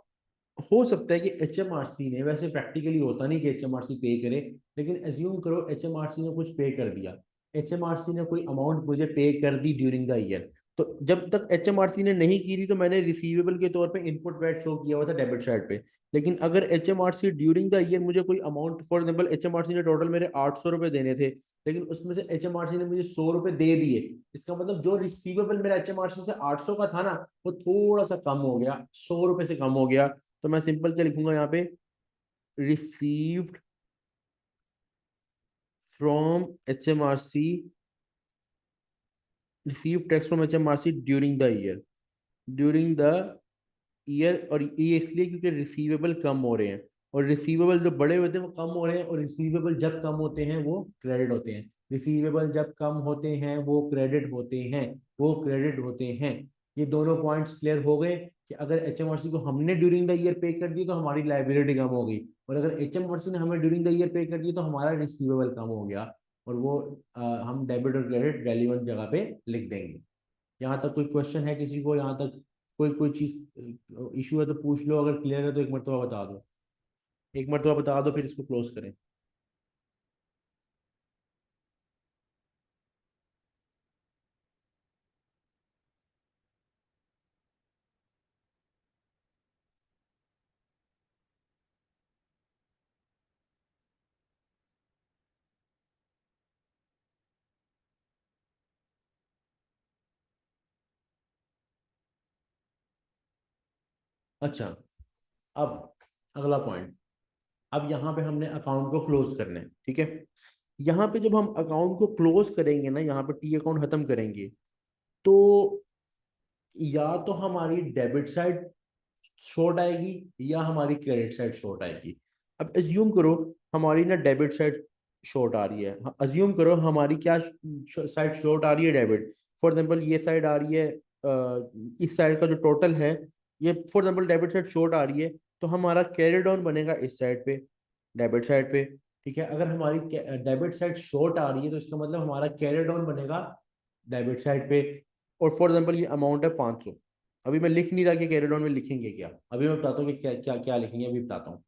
हो सकता है कि एचएमआरसी ने, वैसे प्रैक्टिकली होता नहीं कि एचएमआरसी पे करे, लेकिन एज्यूम करो एचएमआरसी ने कुछ पे कर दिया, एचएमआरसी ने कोई अमाउंट मुझे पे कर दी ड्यूरिंग द ईयर, तो जब तक एचएमआरसी ने नहीं की थी तो मैंने रिसीवेबल के तौर पे इनपुट वैट शो किया हुआ था डेबिट साइड पे। लेकिन अगर एचएमआरसी ड्यूरिंग द ईयर मुझे कोई अमाउंट, फॉर एग्जाम्पल एचएमआरसी ने टोटल मेरे 800 रुपये देने थे, लेकिन उसमें से एचएमआरसी ने मुझे 100 रुपये दे दिए, इसका मतलब जो रिसीवेबल मेरा एचएमआरसी से 800 का था ना, वो थोड़ा सा कम हो गया, 100 रुपये से कम हो गया। तो मैं सिंपल क्या लिखूंगा यहाँ पे, received from HMRC, receive tax from HMRC during the year, during the year. और ये इसलिए क्योंकि रिसीवेबल कम हो रहे हैं, और रिसीवेबल जो बड़े होते हैं वो कम हो रहे हैं, और रिसीवेबल जब कम होते हैं वो क्रेडिट होते हैं, रिसीवेबल जब कम होते हैं वो क्रेडिट होते हैं, वो क्रेडिट होते हैं। ये दोनों पॉइंट्स क्लियर हो गए कि अगर एचएमआरसी को हमने ड्यूरिंग द ईयर पे कर दी तो हमारी लाइबिलिटी कम हो गई, और अगर एचएमआरसी ने हमें ड्यूरिंग द ईयर पे कर दी तो हमारा रिसीवेबल कम हो गया। और वो हम डेबिट और क्रेडिट रेलिवेंट जगह पे लिख देंगे। यहाँ तक कोई क्वेश्चन है किसी को? यहाँ तक कोई कोई चीज इशू है तो पूछ लो, अगर क्लियर है तो एक मरतबा बता दो, एक मरतबा बता दो फिर इसको क्लोज करें। अच्छा, अब अगला पॉइंट। अब यहाँ पे हमने अकाउंट को क्लोज करना है, ठीक है। यहाँ पे जब हम अकाउंट को क्लोज करेंगे ना, यहाँ पे टी अकाउंट खत्म करेंगे, तो या तो हमारी डेबिट साइड शॉर्ट आएगी या हमारी क्रेडिट साइड शॉर्ट आएगी। अब एज्यूम करो हमारी ना डेबिट साइड शॉर्ट आ रही है, अज्यूम करो हमारी क्या साइड शॉर्ट आ रही है, डेबिट। फॉर एग्जांपल ये साइड आ रही है, इस साइड का जो टोटल है, ये for example debit side short आ रही है, तो हमारा कैरी डाउन बनेगा इस साइड पे, डेबिट साइड पे। ठीक है, अगर हमारी डेबिट साइड शॉर्ट आ रही है तो इसका मतलब हमारा कैरी डाउन बनेगा डेबिट साइड पे। और फॉर एग्जांपल ये अमाउंट है 500। अभी मैं लिख नहीं रहा कि कैरी डाउन में लिखेंगे क्या, अभी मैं बताता हूँ कि क्या क्या क्या लिखेंगे, अभी बताता हूँ।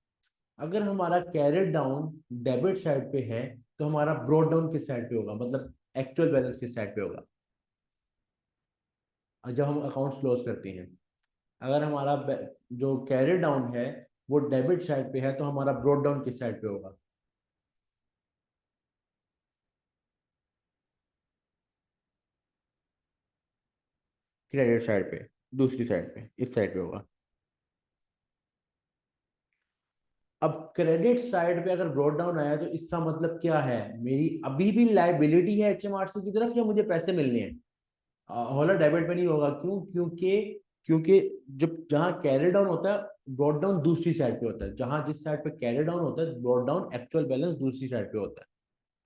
अगर हमारा कैरी डाउन डेबिट साइड पे है तो हमारा ब्रॉड डाउन किस साइड पे होगा, मतलब एक्चुअल बैलेंस किस साइड पे होगा जब हम अकाउंट्स क्लोज करते हैं। अगर हमारा जो कैरी डाउन है वो डेबिट साइड पे है तो हमारा ब्रॉड डाउन किस साइड पे होगा? क्रेडिट साइड पे, दूसरी साइड पे, इस साइड पे होगा। अब क्रेडिट साइड पे अगर ब्रॉड डाउन आया तो इसका मतलब क्या है, मेरी अभी भी लाइबिलिटी है एचएमआरसी की तरफ या मुझे पैसे मिलने हैं? होला डेबिट पे नहीं होगा, क्यों? क्योंकि क्योंकि जब जहां कैरी डाउन होता है ब्रॉड डाउन दूसरी साइड पे होता है, जहां जिस साइड पे कैरी डाउन होता है ब्रॉड डाउन एक्चुअल बैलेंस दूसरी साइड पे होता है,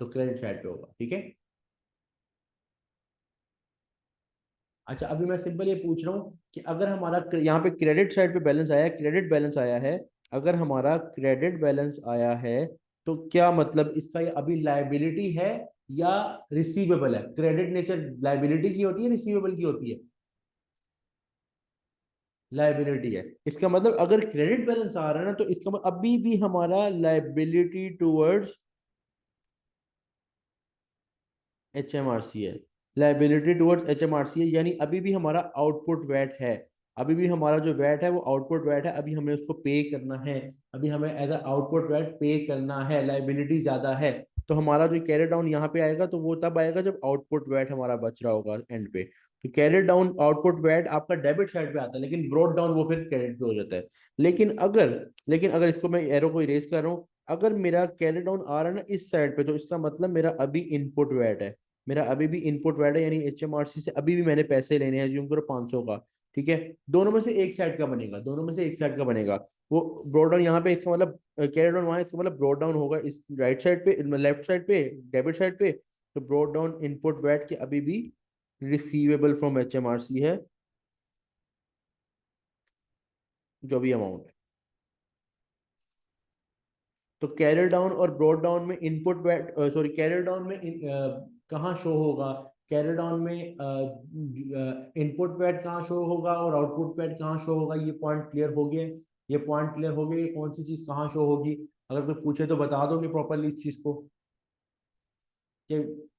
तो क्रेडिट साइड पे होगा, ठीक है। अच्छा, अभी मैं सिंपल ये पूछ रहा हूँ कि अगर हमारा यहाँ पे क्रेडिट साइड पे बैलेंस आया है, क्रेडिट बैलेंस आया है, अगर हमारा क्रेडिट बैलेंस आया है तो क्या मतलब इसका ये अभी लाइबिलिटी है या रिसीवेबल है? क्रेडिट नेचर लाइबिलिटी की होती है, रिसीवेबल की होती है? लाइबिलिटी है। इसका मतलब अगर क्रेडिट बैलेंस आ रहा है ना तो इसका मतलब अभी भी हमारा liability towards H M R C है, liability towards H M R C है, यानी अभी भी हमारा आउटपुट वैट है, अभी भी हमारा जो वैट है वो आउटपुट वैट है, अभी हमें उसको पे करना है, अभी हमें एज आउटपुट वैट पे करना है, लाइबिलिटी ज्यादा है। तो हमारा जो कैरी डाउन यहाँ पे आएगा तो वो तब आएगा जब आउटपुट वैट हमारा बच रहा होगा एंड पे। तो कैरी डाउन आउटपुट वैट आपका डेबिट साइड पे आता है, लेकिन ब्रॉड डाउन वो फिर क्रेडिट पे हो जाता है। लेकिन अगर इसको मैं एरो को इरेज कर रहा हूँ, अगर मेरा कैरी डाउन आ रहा है ना इस साइड पे, तो इसका मतलब मेरा अभी इनपुट वैट है, मेरा अभी भी इनपुट वैट है, यानी एचएमआरसी से अभी भी मैंने पैसे लेने हैं, ज्यूम करो 500 का। ठीक है, दोनों में से एक साइड का बनेगा, दोनों में से एक साइड का बनेगा। वो ब्रोड डाउन यहाँ पे, इसका मतलब कैरी डाउन वहां, इसका मतलब ब्रोड डाउन होगा इस राइट साइड पे, लेफ्ट साइड पे, डेबिट साइड पे। तो ब्रोड डाउन इनपुट वैट के अभी भी रिसीवेबल फ्रॉम एचएमआरसी है, जो भी अमाउंट है। तो कैरियर डाउन और ब्रॉड डाउन में input VAT, sorry, carried down में कहाँ शो होगा? कैरियर डाउन में इनपुट वैट कहाँ शो होगा और आउटपुट वैट कहाँ शो होगा? ये पॉइंट क्लियर हो गया? ये पॉइंट क्लियर हो गया, ये कौन सी चीज कहाँ शो होगी? अगर कोई पूछे तो बता दोगे प्रॉपरली इस चीज को कि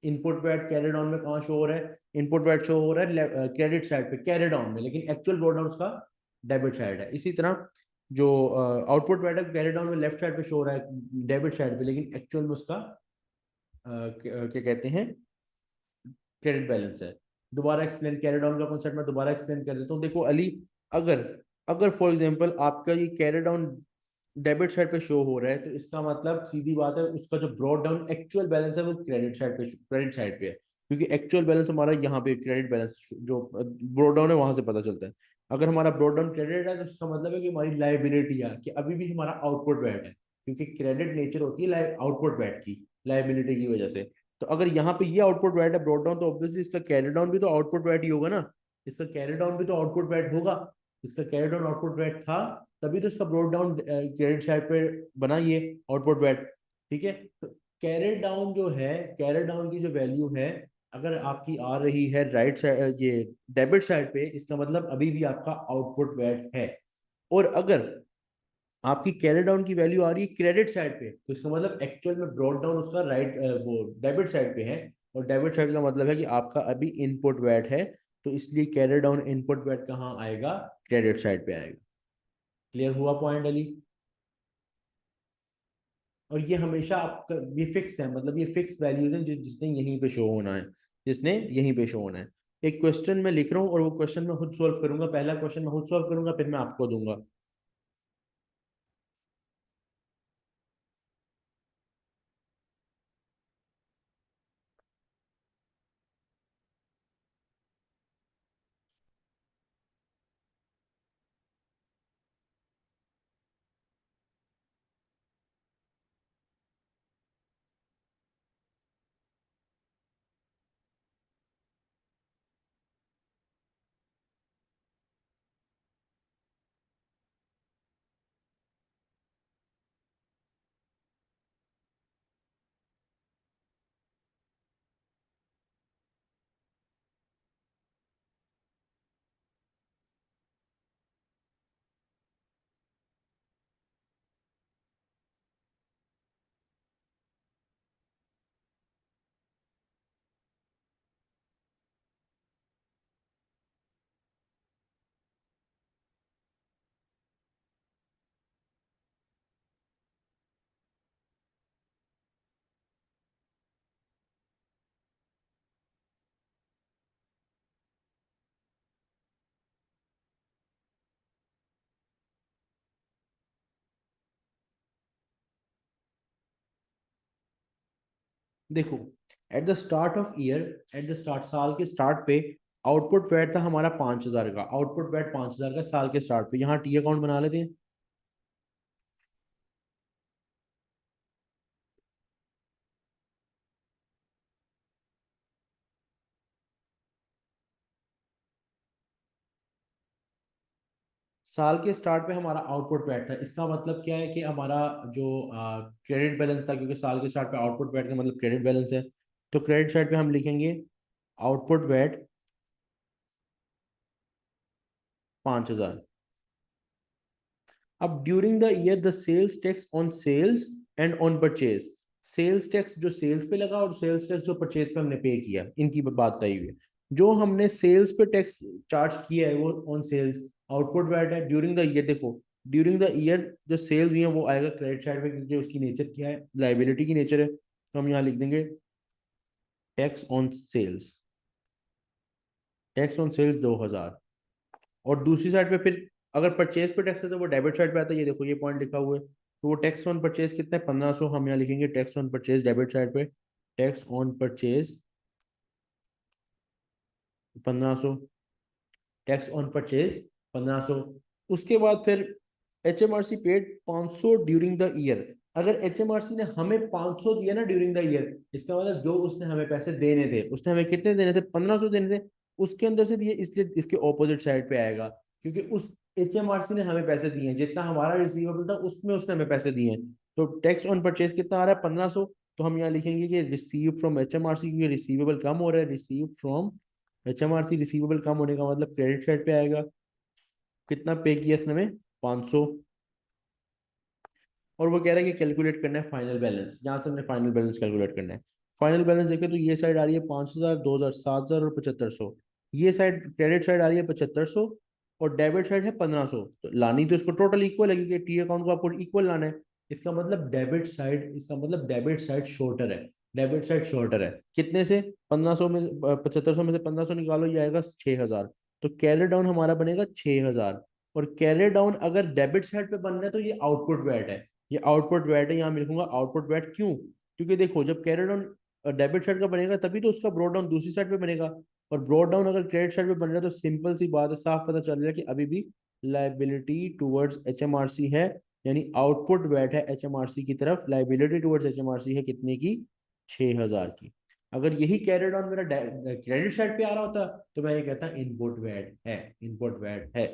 इनपुट वैट कैरियर डाउन में कहाँ शो हो रहा है? इनपुट वैट शो हो रहा है क्रेडिट साइड पे कैरियर डाउन में, लेकिन एक्चुअल ब्रॉड डाउन उसका डेबिट साइड है। इसी तरह जो आउटपुट वैट है कैरियर डाउन में लेफ्ट साइड पे शो हो रहा है डेबिट साइड पे, लेकिन एक्चुअल में उसका क्या कहते हैं, क्रेडिट बैलेंस है। दोबारा एक्सप्लेन, कैरी डाउन का कॉन्सेप्ट मैं दोबारा एक्सप्लेन कर देता हूँ। देखो अली, अगर अगर फॉर एग्जांपल आपका ये कैरी डाउन डेबिट साइड पे शो हो रहा है तो इसका मतलब सीधी बात है उसका जो ब्रॉड डाउन एक्चुअल बैलेंस है वो क्रेडिट साइड पे है, क्योंकि एक्चुअल बैलेंस हमारा यहाँ पे क्रेडिट बैलेंस जो ब्रॉड डाउन है वहां से पता चलता है। अगर हमारा ब्रॉड डाउन क्रेडिट है तो इसका मतलब है कि हमारी लाइबिलिटी है कि अभी भी हमारा आउटपुट वैट है, क्योंकि क्रेडिट नेचर होती है आउटपुट वैट की, लाइबिलिटी की वजह से। तो अगर यहाँ पे ये आउटपुट वैट है ब्रॉड डाउन, तो ऑब्वियसली इसका कैरी डाउन भी तो आउटपुट वैट ही होगा ना, इसका कैरी डाउन भी तो आउटपुट वैट होगा। इसका कैरी डाउन आउटपुट वैट था, तभी तो इसका ब्रॉड डाउन क्रेडिट साइड पे बना ये आउटपुट वैट, ठीक है। तो कैरेट डाउन जो है, कैरेट डाउन की जो वैल्यू है, अगर आपकी आ रही है राइट साइड, ये डेबिट साइड पे, इसका मतलब अभी भी आपका आउटपुट वैट है। और अगर आपकी कैरी डाउन की वैल्यू आ रही है क्रेडिट साइड पे, तो इसका मतलब एक्चुअल में ब्रॉड डाउन उसका राइट वो डेबिट साइड पे है। और डेबिट साइड का मतलब है कि आपका अभी इनपुट वैट है, तो इसलिए कैरी डाउन इनपुट वैट कहाँ आएगा, क्रेडिट साइड पे आएगा। क्लियर हुआ पॉइंट अली? और ये हमेशा आपका ये फिक्स है, मतलब ये फिक्स वैल्यूज हैं जिसने यहीं पे शो होना है, जिसने यहीं पे शो होना है। एक क्वेश्चन मैं लिख रहा हूँ और वो क्वेश्चन मैं खुद सॉल्व करूंगा, पहला क्वेश्चन मैं खुद सॉल्व करूंगा, फिर मैं आपको दूंगा। देखो, at the start of year, at the start साल के स्टार्ट पे आउटपुट वैट था हमारा 5,000 का, आउटपुट वैट 5,000 का साल के स्टार्ट पे, यहाँ टी अकाउंट बना लेते हैं। साल के स्टार्ट पे हमारा आउटपुट वैट था, इसका मतलब क्या है कि हमारा जो क्रेडिट बैलेंस था, क्योंकि साल के स्टार्ट पे आउटपुट वैट का मतलब क्रेडिट बैलेंस है, तो क्रेडिट साइड पे हम लिखेंगे आउटपुट वैट 5,000। अब during the year the sales tax on sales and on purchase, sales tax जो सेल्स पे लगा और सेल्स टैक्स जो परचेज पे हमने पे किया, इनकी बात कही हुई है। जो हमने सेल्स पे टैक्स चार्ज किया है वो ऑन सेल्स आउटपुट वैट है। ड्यूरिंग द ईयर देखो, ड्यूरिंग द ईयर जो सेल्स हुई है वो आएगा क्रेडिट साइड पे, क्योंकि उसकी नेचर क्या है, लाइबिलिटी की नेचर है, तो हम यहाँ लिख देंगे tax on sales, tax on sales 2,000। और दूसरी साइड पे फिर अगर परचेज पे टैक्स है तो वो डेबिट साइड पे आता है, ये देखो ये पॉइंट लिखा हुआ है, तो वो टैक्स ऑन परचेज कितना है, 1,500, हम यहाँ लिखेंगे tax on purchase debit side पे, tax on purchase 1,500, tax on purchase 1,500। उसके बाद फिर H M R C paid 500 during the year. अगर एच एम आर सी ने हमें 500 दिया ना ड्यूरिंग द ईयर, इसका मतलब जो उसने हमें पैसे देने थे, उसने हमें कितने देने थे, 1,500 देने थे, उसके अंदर से दिए, इसलिए इसके ऑपोजिट साइड पे आएगा, क्योंकि उस एच एम आर सी ने हमें पैसे दिए हैं, जितना हमारा रिसीवेबल था उसमें उसने हमें पैसे दिए हैं। तो टैक्स ऑन परचेज कितना आ रहा है, 1,500, तो हम यहाँ लिखेंगे कि receive from H M R C, क्योंकि रिसीवेबल कम हो रहा है, receive from H M R C, receivable कम होने का मतलब क्रेडिट साइड पे आएगा। कितना पे किया इसने हमें, 500। और वो कह रहा है कि कैलकुलेट करना है फाइनल बैलेंस, यहाँ से हमने फाइनल बैलेंस कैलकुलेट करना है। फाइनल बैलेंस देखें तो ये साइड आ रही है 5,000, 2,000, 7,000 और 7,500। ये साइड क्रेडिट साइड आ रही है 7,500, और डेबिट साइड है 1,500। तो लानी तो इसको टोटल इक्वल है, क्योंकि टी अकाउंट को आपको इक्वल लाना है। इसका मतलब डेबिट साइड, इसका मतलब डेबिट साइड शॉर्टर है, डेबिट साइड शॉर्टर है कितने से, 1,500 में 7,500 में से 1,500 निकालो, ये आएगा 6,000। तो कैरी डाउन हमारा बनेगा 6,000। और कैरी डाउन अगर डेबिट साइड पे बन रहा है तो ये आउटपुट वैट है, ये आउटपुट वैट है, यहाँ मैं लिखूंगा आउटपुट वैट। क्यों? क्योंकि देखो जब कैरी डाउन डेबिट साइड का बनेगा तभी तो उसका ब्रॉड डाउन दूसरी साइड पे बनेगा, और ब्रॉड डाउन अगर क्रेडिट साइड पे बन रहा है तो सिंपल सी बात है, साफ पता चल रहा है कि अभी भी लाइबिलिटी टुवर्ड्स एचएमआरसी है, यानी आउटपुट वैट है एचएमआरसी की तरफ, लाइबिलिटी टुवर्ड्स एचएमआरसी है कितने की, 6,000 की। अगर यही कैरी डाउन मेरा क्रेडिट साइड पे आ रहा होता तो मैं ये कहता इनपुट वैट है, इनपुट वैट है।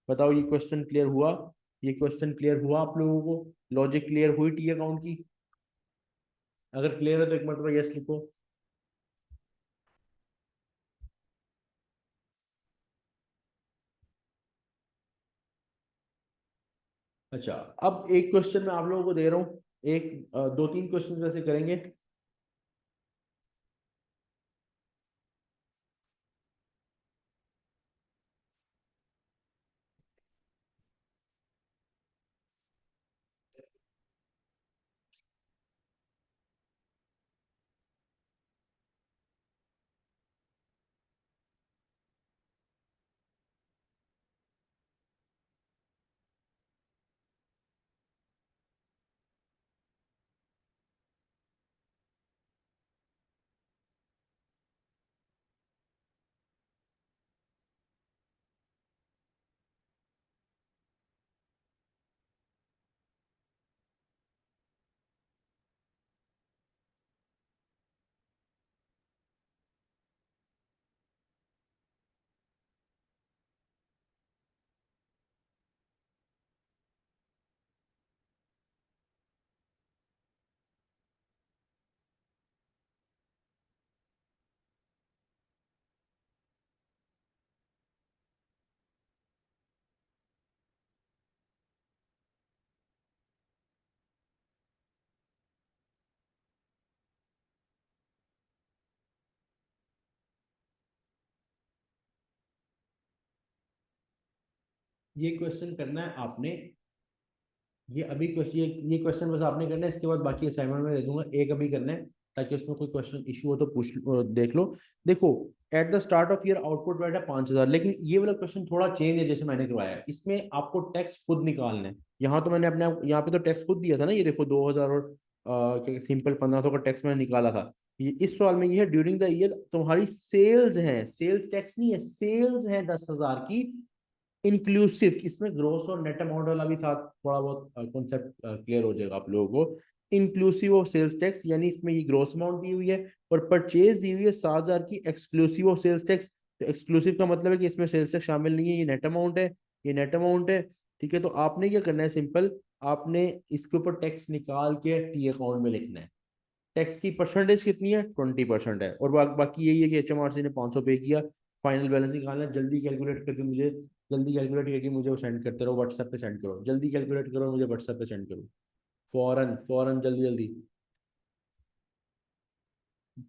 बताओ ये क्वेश्चन क्लियर हुआ, ये क्वेश्चन क्लियर हुआ आप लोगों को, लॉजिक क्लियर हुई टी अकाउंट की? अगर क्लियर है तो एक मरतबा यस लिखो। अच्छा, अब एक क्वेश्चन मैं आप लोगों को दे रहा हूँ, एक दो तीन क्वेश्चन वैसे करेंगे। ये क्वेश्चन करना है आपने, ये अभी क्वेश्चन, ये क्वेश्चन बस आपने करना है, इसके बाद बाकी असाइनमेंट में दे दूंगा, एक अभी करना है, ताकि उसमें कोई क्वेश्चन इशू हो तो देख लो। देखो, at the start of year output बैठा 5,000, लेकिन ये वाला क्वेश्चन थोड़ा चेंज है जैसे मैंने करवाया है। इसमें आपको टैक्स खुद निकालना है। यहाँ तो मैंने अपने यहाँ पे तो टैक्स खुद दिया था ना, ये देखो 2,000 और क्या सिंपल 1,500 का टैक्स मैंने निकाला था। ये इस सवाल में ये है ड्यूरिंग द ईयर तुम्हारी सेल्स है, सेल्स टैक्स नहीं है, सेल्स है 10,000 की, इंक्लूसिव। इसमें ग्रोस और नेट अमाउंट वाला भी साथ थोड़ा बहुत कॉन्सेप्ट क्लियर हो जाएगा आप लोगों को। इंक्लूसिव ऑफ सेल्स टैक्स, यानी इसमें ये ग्रोस अमाउंट दी हुई है और परचेज दी हुई है 7,000 की, एक्सक्लूसिव ऑफ सेल्स टैक्स। तो एक्सक्लूसिव का मतलब है कि इसमें सेल्स टैक्स शामिल नहीं है, ये नेट अमाउंट है, ये नेट अमाउंट है। ठीक है, तो आपने क्या करना है, सिंपल आपने इसके ऊपर टैक्स निकाल के टी अकाउंट में लिखना है। टैक्स की परसेंटेज कितनी है, 20% है, और बाकी यही है कि HMRC ने 500 पे किया। फाइनल बैलेंस निकालना है, जल्दी कैलकुलेट करके मुझे, जल्दी कैलकुलेट करके मुझे वो सेंड करते रहो, व्हाट्सएप पे सेंड करो, जल्दी कैलकुलेट करो, मुझे व्हाट्सएप पे सेंड करो, फौरन फौरन, जल्दी जल्दी।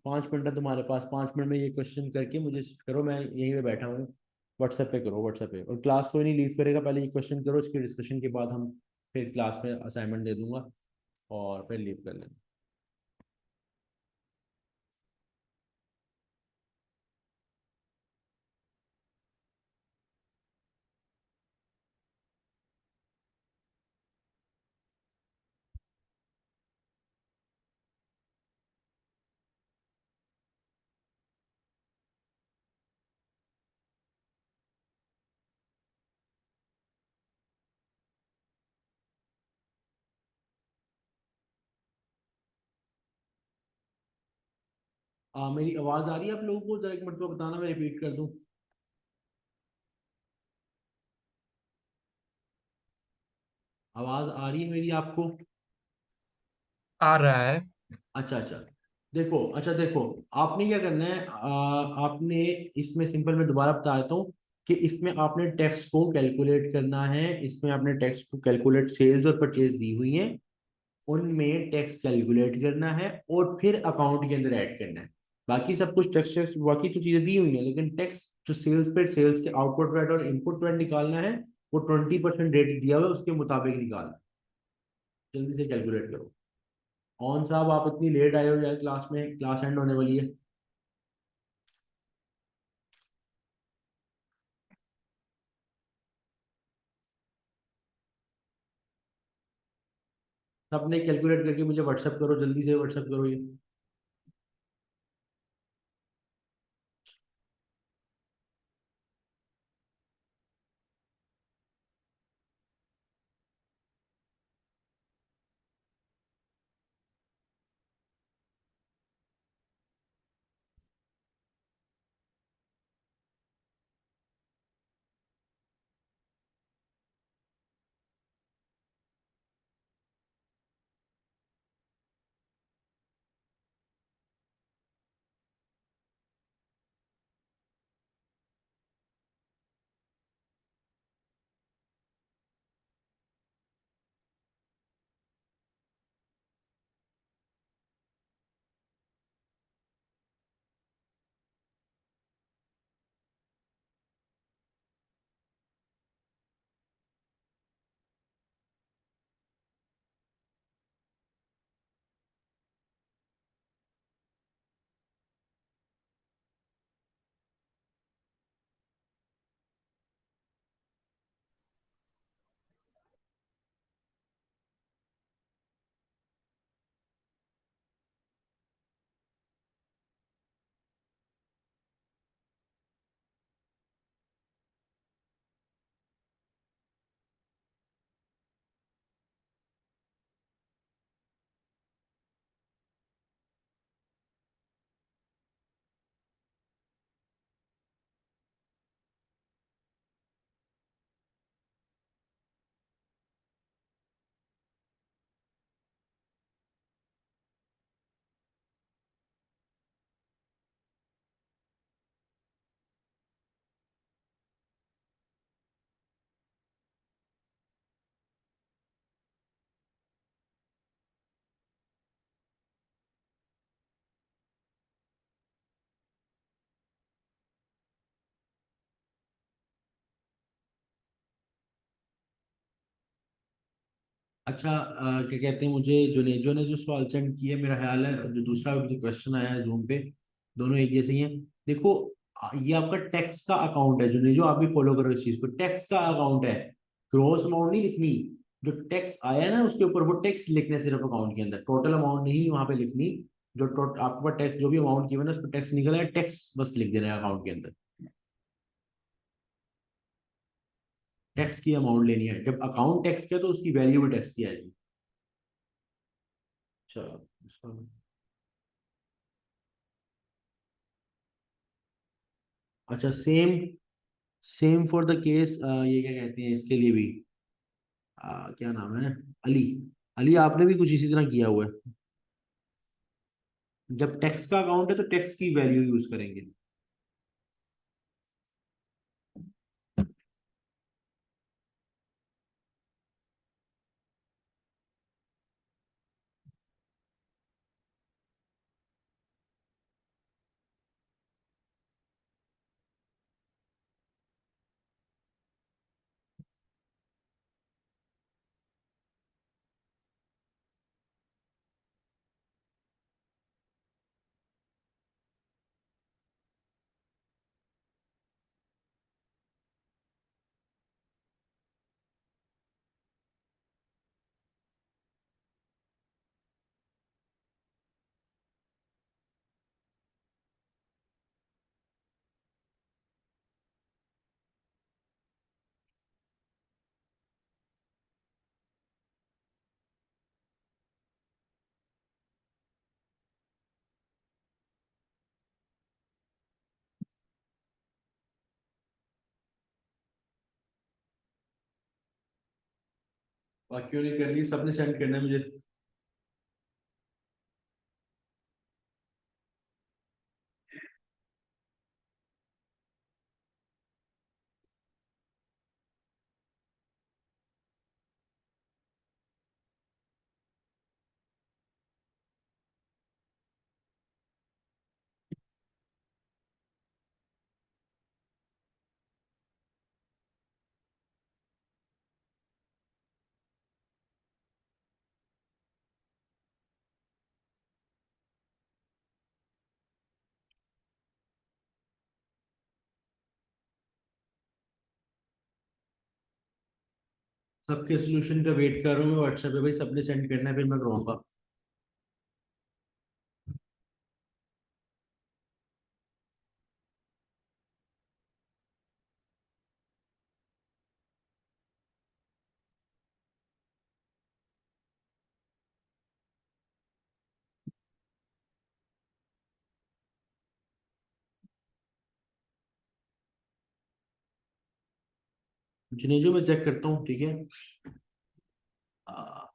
5 मिनट है तुम्हारे पास, 5 मिनट में ये क्वेश्चन करके मुझे करो, मैं यहीं पे बैठा हूँ। व्हाट्सएप पे करो, व्हाट्सएप पे, और क्लास कोई नहीं लीव करेगा, पहले ये क्वेश्चन करो, इसके डिस्कशन के बाद हम फिर क्लास में असाइनमेंट दे दूंगा और फिर लीव कर लेंगे। मेरी आवाज़ आ रही है आप लोगों को, जरा एक मिनट को बताना, मैं रिपीट कर दूँ। आवाज़ आ रही है मेरी आपको? आ रहा है। अच्छा अच्छा, देखो, अच्छा देखो, आपने क्या करना है, आपने इसमें सिंपल मैं दोबारा बता देता हूँ कि इसमें आपने टैक्स को कैलकुलेट करना है। इसमें आपने टैक्स को कैलकुलेट, सेल्स और परचेज दी हुई है, उनमें टैक्स कैलकुलेट करना है और फिर अकाउंट के अंदर ऐड करना है। बाकी सब कुछ टैक्स टैक्स बाकी तो चीजें दी हुई हैं, लेकिन टैक्स जो सेल्स पे, सेल्स के आउटपुट वैट और इनपुट वैट निकालना है, वो 20% रेट दिया हुआ है, उसके मुताबिक निकालना है। जल्दी से कैलकुलेट करो। कौन साहब, आप इतनी लेट आए हो यार, क्लास में, क्लास एंड होने वाली है। सबने कैलकुलेट करके मुझे व्हाट्सएप करो, जल्दी से व्हाट्सएप करो ये। अच्छा, क्या कहते हैं, मुझे जुनेजो ने जो सवाल सेंड किया, मेरा ख्याल है जो दूसरा जो क्वेश्चन आया है जूम पे, दोनों एक जैसे ही हैं। देखो, ये आपका टैक्स का अकाउंट है जुनेजो, आप भी फॉलो करो इस चीज को, टैक्स का अकाउंट है। ग्रोस अमाउंट नहीं लिखनी, जो टैक्स आया है ना उसके ऊपर वो टैक्स लिखना है सिर्फ अकाउंट के अंदर, टोटल अमाउंट नहीं वहां पे लिखनी। जो आपके पास टैक्स जो भी अमाउंट की है ना उस पर टैक्स निकला है, टैक्स बस लिख देना है अकाउंट के अंदर। टैक्स की अमाउंट लेनी है, जब अकाउंट टैक्स किया तो उसकी वैल्यू भी टैक्स की आएगी। चलो। अच्छा, same same for the case, ये क्या कहते हैं इसके लिए भी, क्या नाम है, अली। अली, आपने भी कुछ इसी तरह किया हुआ है। जब टैक्स का अकाउंट है तो टैक्स की वैल्यू यूज करेंगे। क्यों नहीं कर ली, सबने सेंड करना है मुझे। सबके सोल्यूशन का वेट कर रहा हूँ मैं व्हाट्सएप पे भाई, सबने सेंड करना है फिर मैं करवाऊंगा। जिनेजो मैं चेक करता हूँ, ठीक है। आ,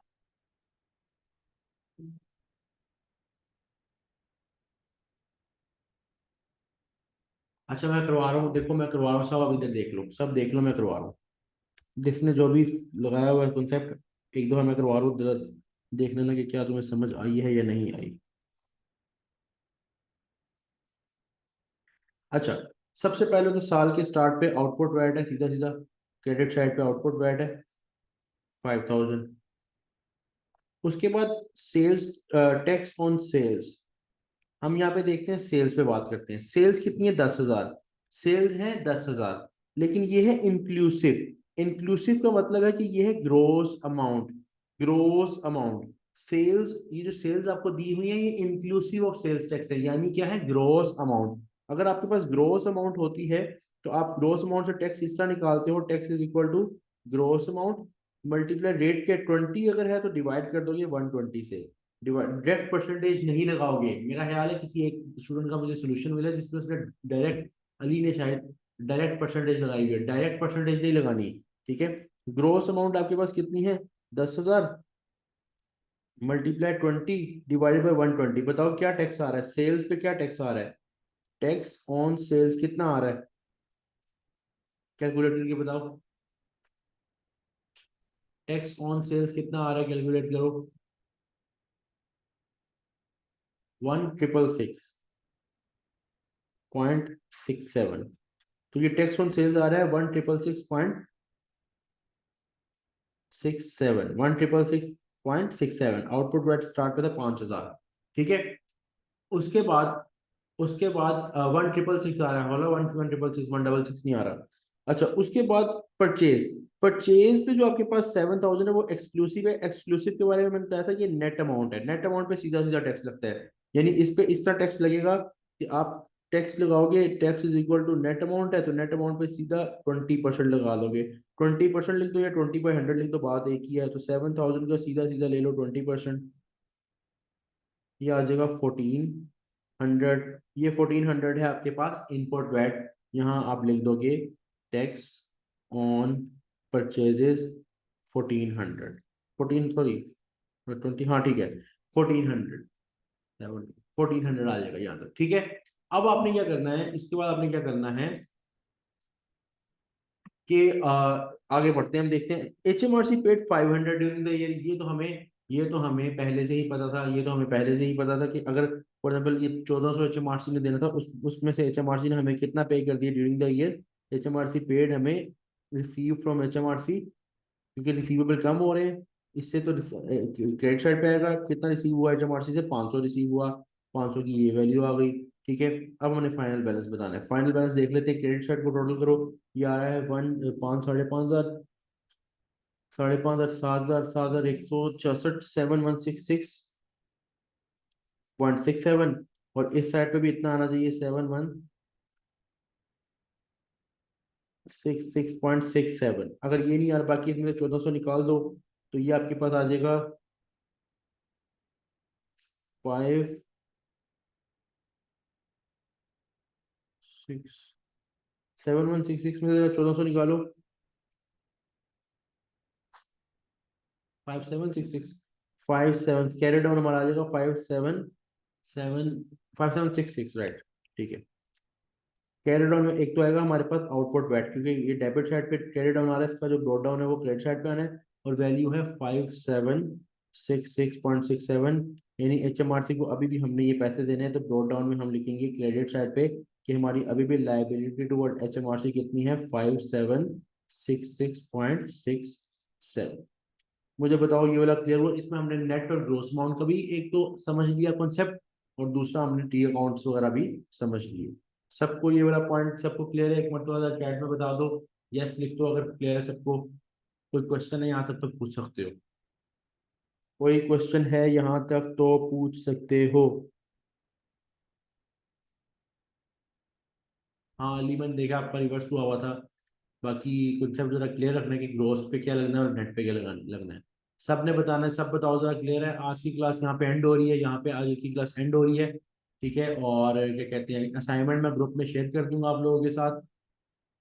अच्छा, मैं करवा रहा हूँ, देखो मैं करवा रहा हूँ, सब अब इधर देख लो, सब देख लो, मैं करवा रहा हूँ। जिसने जो भी लगाया हुआ है कॉन्सेप्ट, एक दफा मैं करवा रहा हूँ, जरा देख लेना कि क्या तुम्हें समझ आई है या नहीं आई। अच्छा, सबसे पहले तो साल के स्टार्ट पे आउटपुट वैट है, सीधा सीधा क्रेडिट साइड पे आउटपुट वैट है 5,000। उसके बाद सेल्स, टैक्स ऑन सेल्स, हम यहाँ पे देखते हैं, सेल्स पे बात करते हैं। सेल्स कितनी है? 10,000। सेल्स है 10,000, लेकिन ये है इंक्लूसिव। इंक्लूसिव का मतलब है कि ये है gross amount. Gross amount sales, ये जो सेल्स आपको दी हुई है ये इंक्लूसिव ऑफ सेल्स टैक्स है, यानी क्या है, ग्रोस अमाउंट। अगर आपके पास ग्रोस अमाउंट होती है तो आप ग्रोस अमाउंट से टैक्स इस तरह निकालते हो, tax is equal to gross amount multiply rate के 20 अगर है तो डिवाइड कर दोगे 120 से। डायरेक्ट परसेंटेज नहीं लगाओगे। मेरा ख्याल है किसी एक स्टूडेंट का मुझे सोल्यूशन मिला जिसमें उसने डायरेक्ट, अली ने शायद डायरेक्ट परसेंटेज लगाई हुई है, डायरेक्ट परसेंटेज नहीं लगानी। ठीक है, ग्रोस अमाउंट आपके पास कितनी है? 10,000 मल्टीप्लाई 20 डिवाइडेड बाई 120। बताओ क्या टैक्स आ रहा है सेल्स पे, क्या टैक्स आ रहा है? टैक्स ऑन सेल्स कितना आ रहा है? कैलकुलेट करके बताओ, टैक्स ऑन सेल्स कितना आ रहा है, कैलकुलेट करो। 1,666.67। तो ये टैक्स ऑन सेल्स आ रहा है 1,666.67। 667, 1666.67, आउटपुट वैट स्टार्ट पे था 5000। ठीक है, उसके बाद उसके बाद 1666 आ रहा है, वाला 1666, 166 नहीं आ रहा। अच्छा, उसके बाद परचेज। परचेज पे जो आपके पास 7000 है वो एक्सक्लूसिव है। एक्सक्लूसिव के बारे में मैंने बताया था कि नेट अमाउंट है, नेट अमाउंट पे सीधा सीधा टैक्स लगता है। यानी इस पे इस तरह टैक्स लगेगा कि आप टैक्स लगाओगे, tax is equal to net amount है, तो नेट अमाउंट पे सीधा 20% लगा दोगे। 20% लिख दो या 20/100 लिख दो, बात एक ही है। तो 7000 का सीधा सीधा ले लो 20%, ये आ जाएगा 1400। ये 1400 है आपके पास इनपुट वैट। यहाँ आप लिख दोगे टैक्स ऑन परचेजेस 1400, 14 सॉरी 20, हाँ ठीक है, 1400, 1400 आ जाएगा यहाँ तक। ठीक है, अब आपने क्या करना है, इसके बाद आपने क्या करना है कि आगे बढ़ते हैं, हम देखते हैं। HMRC paid 500 during the year. ये तो हमें पहले से ही पता था, ये तो हमें पहले से ही पता था कि अगर फॉर एग्जाम्पल ये 1400 HMRC ने देना था, उसमें से HMRC ने हमें कितना पे कर दिया during the year. HMRC paid हमें रिसीव फ्रॉम HMRC, क्योंकि रिसीवेबल कम हो रहे हैं। इससे तो क्रेडिट साइड पे आएगा, कितना रिसीव हुआ HMRC से, 500 रिसीव हुआ, 500 की ये वैल्यू आ गई। ठीक है, अब हमने फाइनल बैलेंस बताना है। फाइनल बैलेंस देख लेते हैं, क्रेडिट साइड को टोटल करो। ये आ रहा है 1 5 5,500, 5,500, 7,000, 7,166, 7,166.67। और इस साइड पे भी इतना आना चाहिए, 7,166.67। अगर ये नहीं आ रहा, बाकी इसमें से 1400 निकाल दो, तो ये आपके पास आ जाएगा 7166 में से 1400 निकालो, 5766, 57 कैरी डाउन हमारा आ जाएगा 577, राइट। ठीक है, कैरी डाउन में एक तो आएगा हमारे पास आउटपुट वैट, क्योंकि ये डेबिट साइड पे कैरी डाउन आ रहा है, इसका जो ब्रॉड डाउन है वो क्रेडिट साइड पे आना है। और वैल्यू है 5766.67। यानी HMRC को अभी भी हमने ये पैसे देने हैं, तो ब्रॉड डाउन में हम लिखेंगे क्रेडिट साइड पे कि हमारी अभी भी लाइबिलिटी टुवर्ड HMRC कितनी है, 5766.67। मुझे बताओ ये वाला क्लियर हुआ? इसमें हमने नेट और ग्रोस अमाउंट का भी एक तो समझ लिया कॉन्सेप्ट, और दूसरा हमने टी अकाउंट्स वगैरह भी समझ लिए। सबको ये वाला पॉइंट सबको क्लियर है? एक मतलब चैट में बता दो, यस लिख दो अगर क्लियर है सबको। कोई क्वेश्चन है यहाँ तक तो पूछ सकते हो, कोई क्वेश्चन है यहाँ तक तो पूछ सकते हो। हाँ अली, मैंने देखा आपका रिवर्स हुआ हुआ था। बाकी कॉन्सेप्ट जरा क्लियर रखना है कि ग्रोस पे क्या लगना है और नेट पे क्या लगना है। सब ने बताना है, सब बताओ जरा क्लियर है? आज की क्लास यहाँ पे एंड हो रही है, यहाँ पे आज की क्लास एंड हो रही है। ठीक है, और क्या कहते हैं, असाइनमेंट मैं ग्रुप में शेयर कर दूंगा आप लोगों के साथ।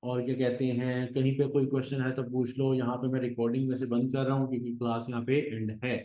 और क्या कहते हैं, कहीं पे कोई क्वेश्चन है तो पूछ लो। यहाँ पे मैं रिकॉर्डिंग वैसे बंद कर रहा हूँ क्योंकि क्लास यहाँ पे एंड है।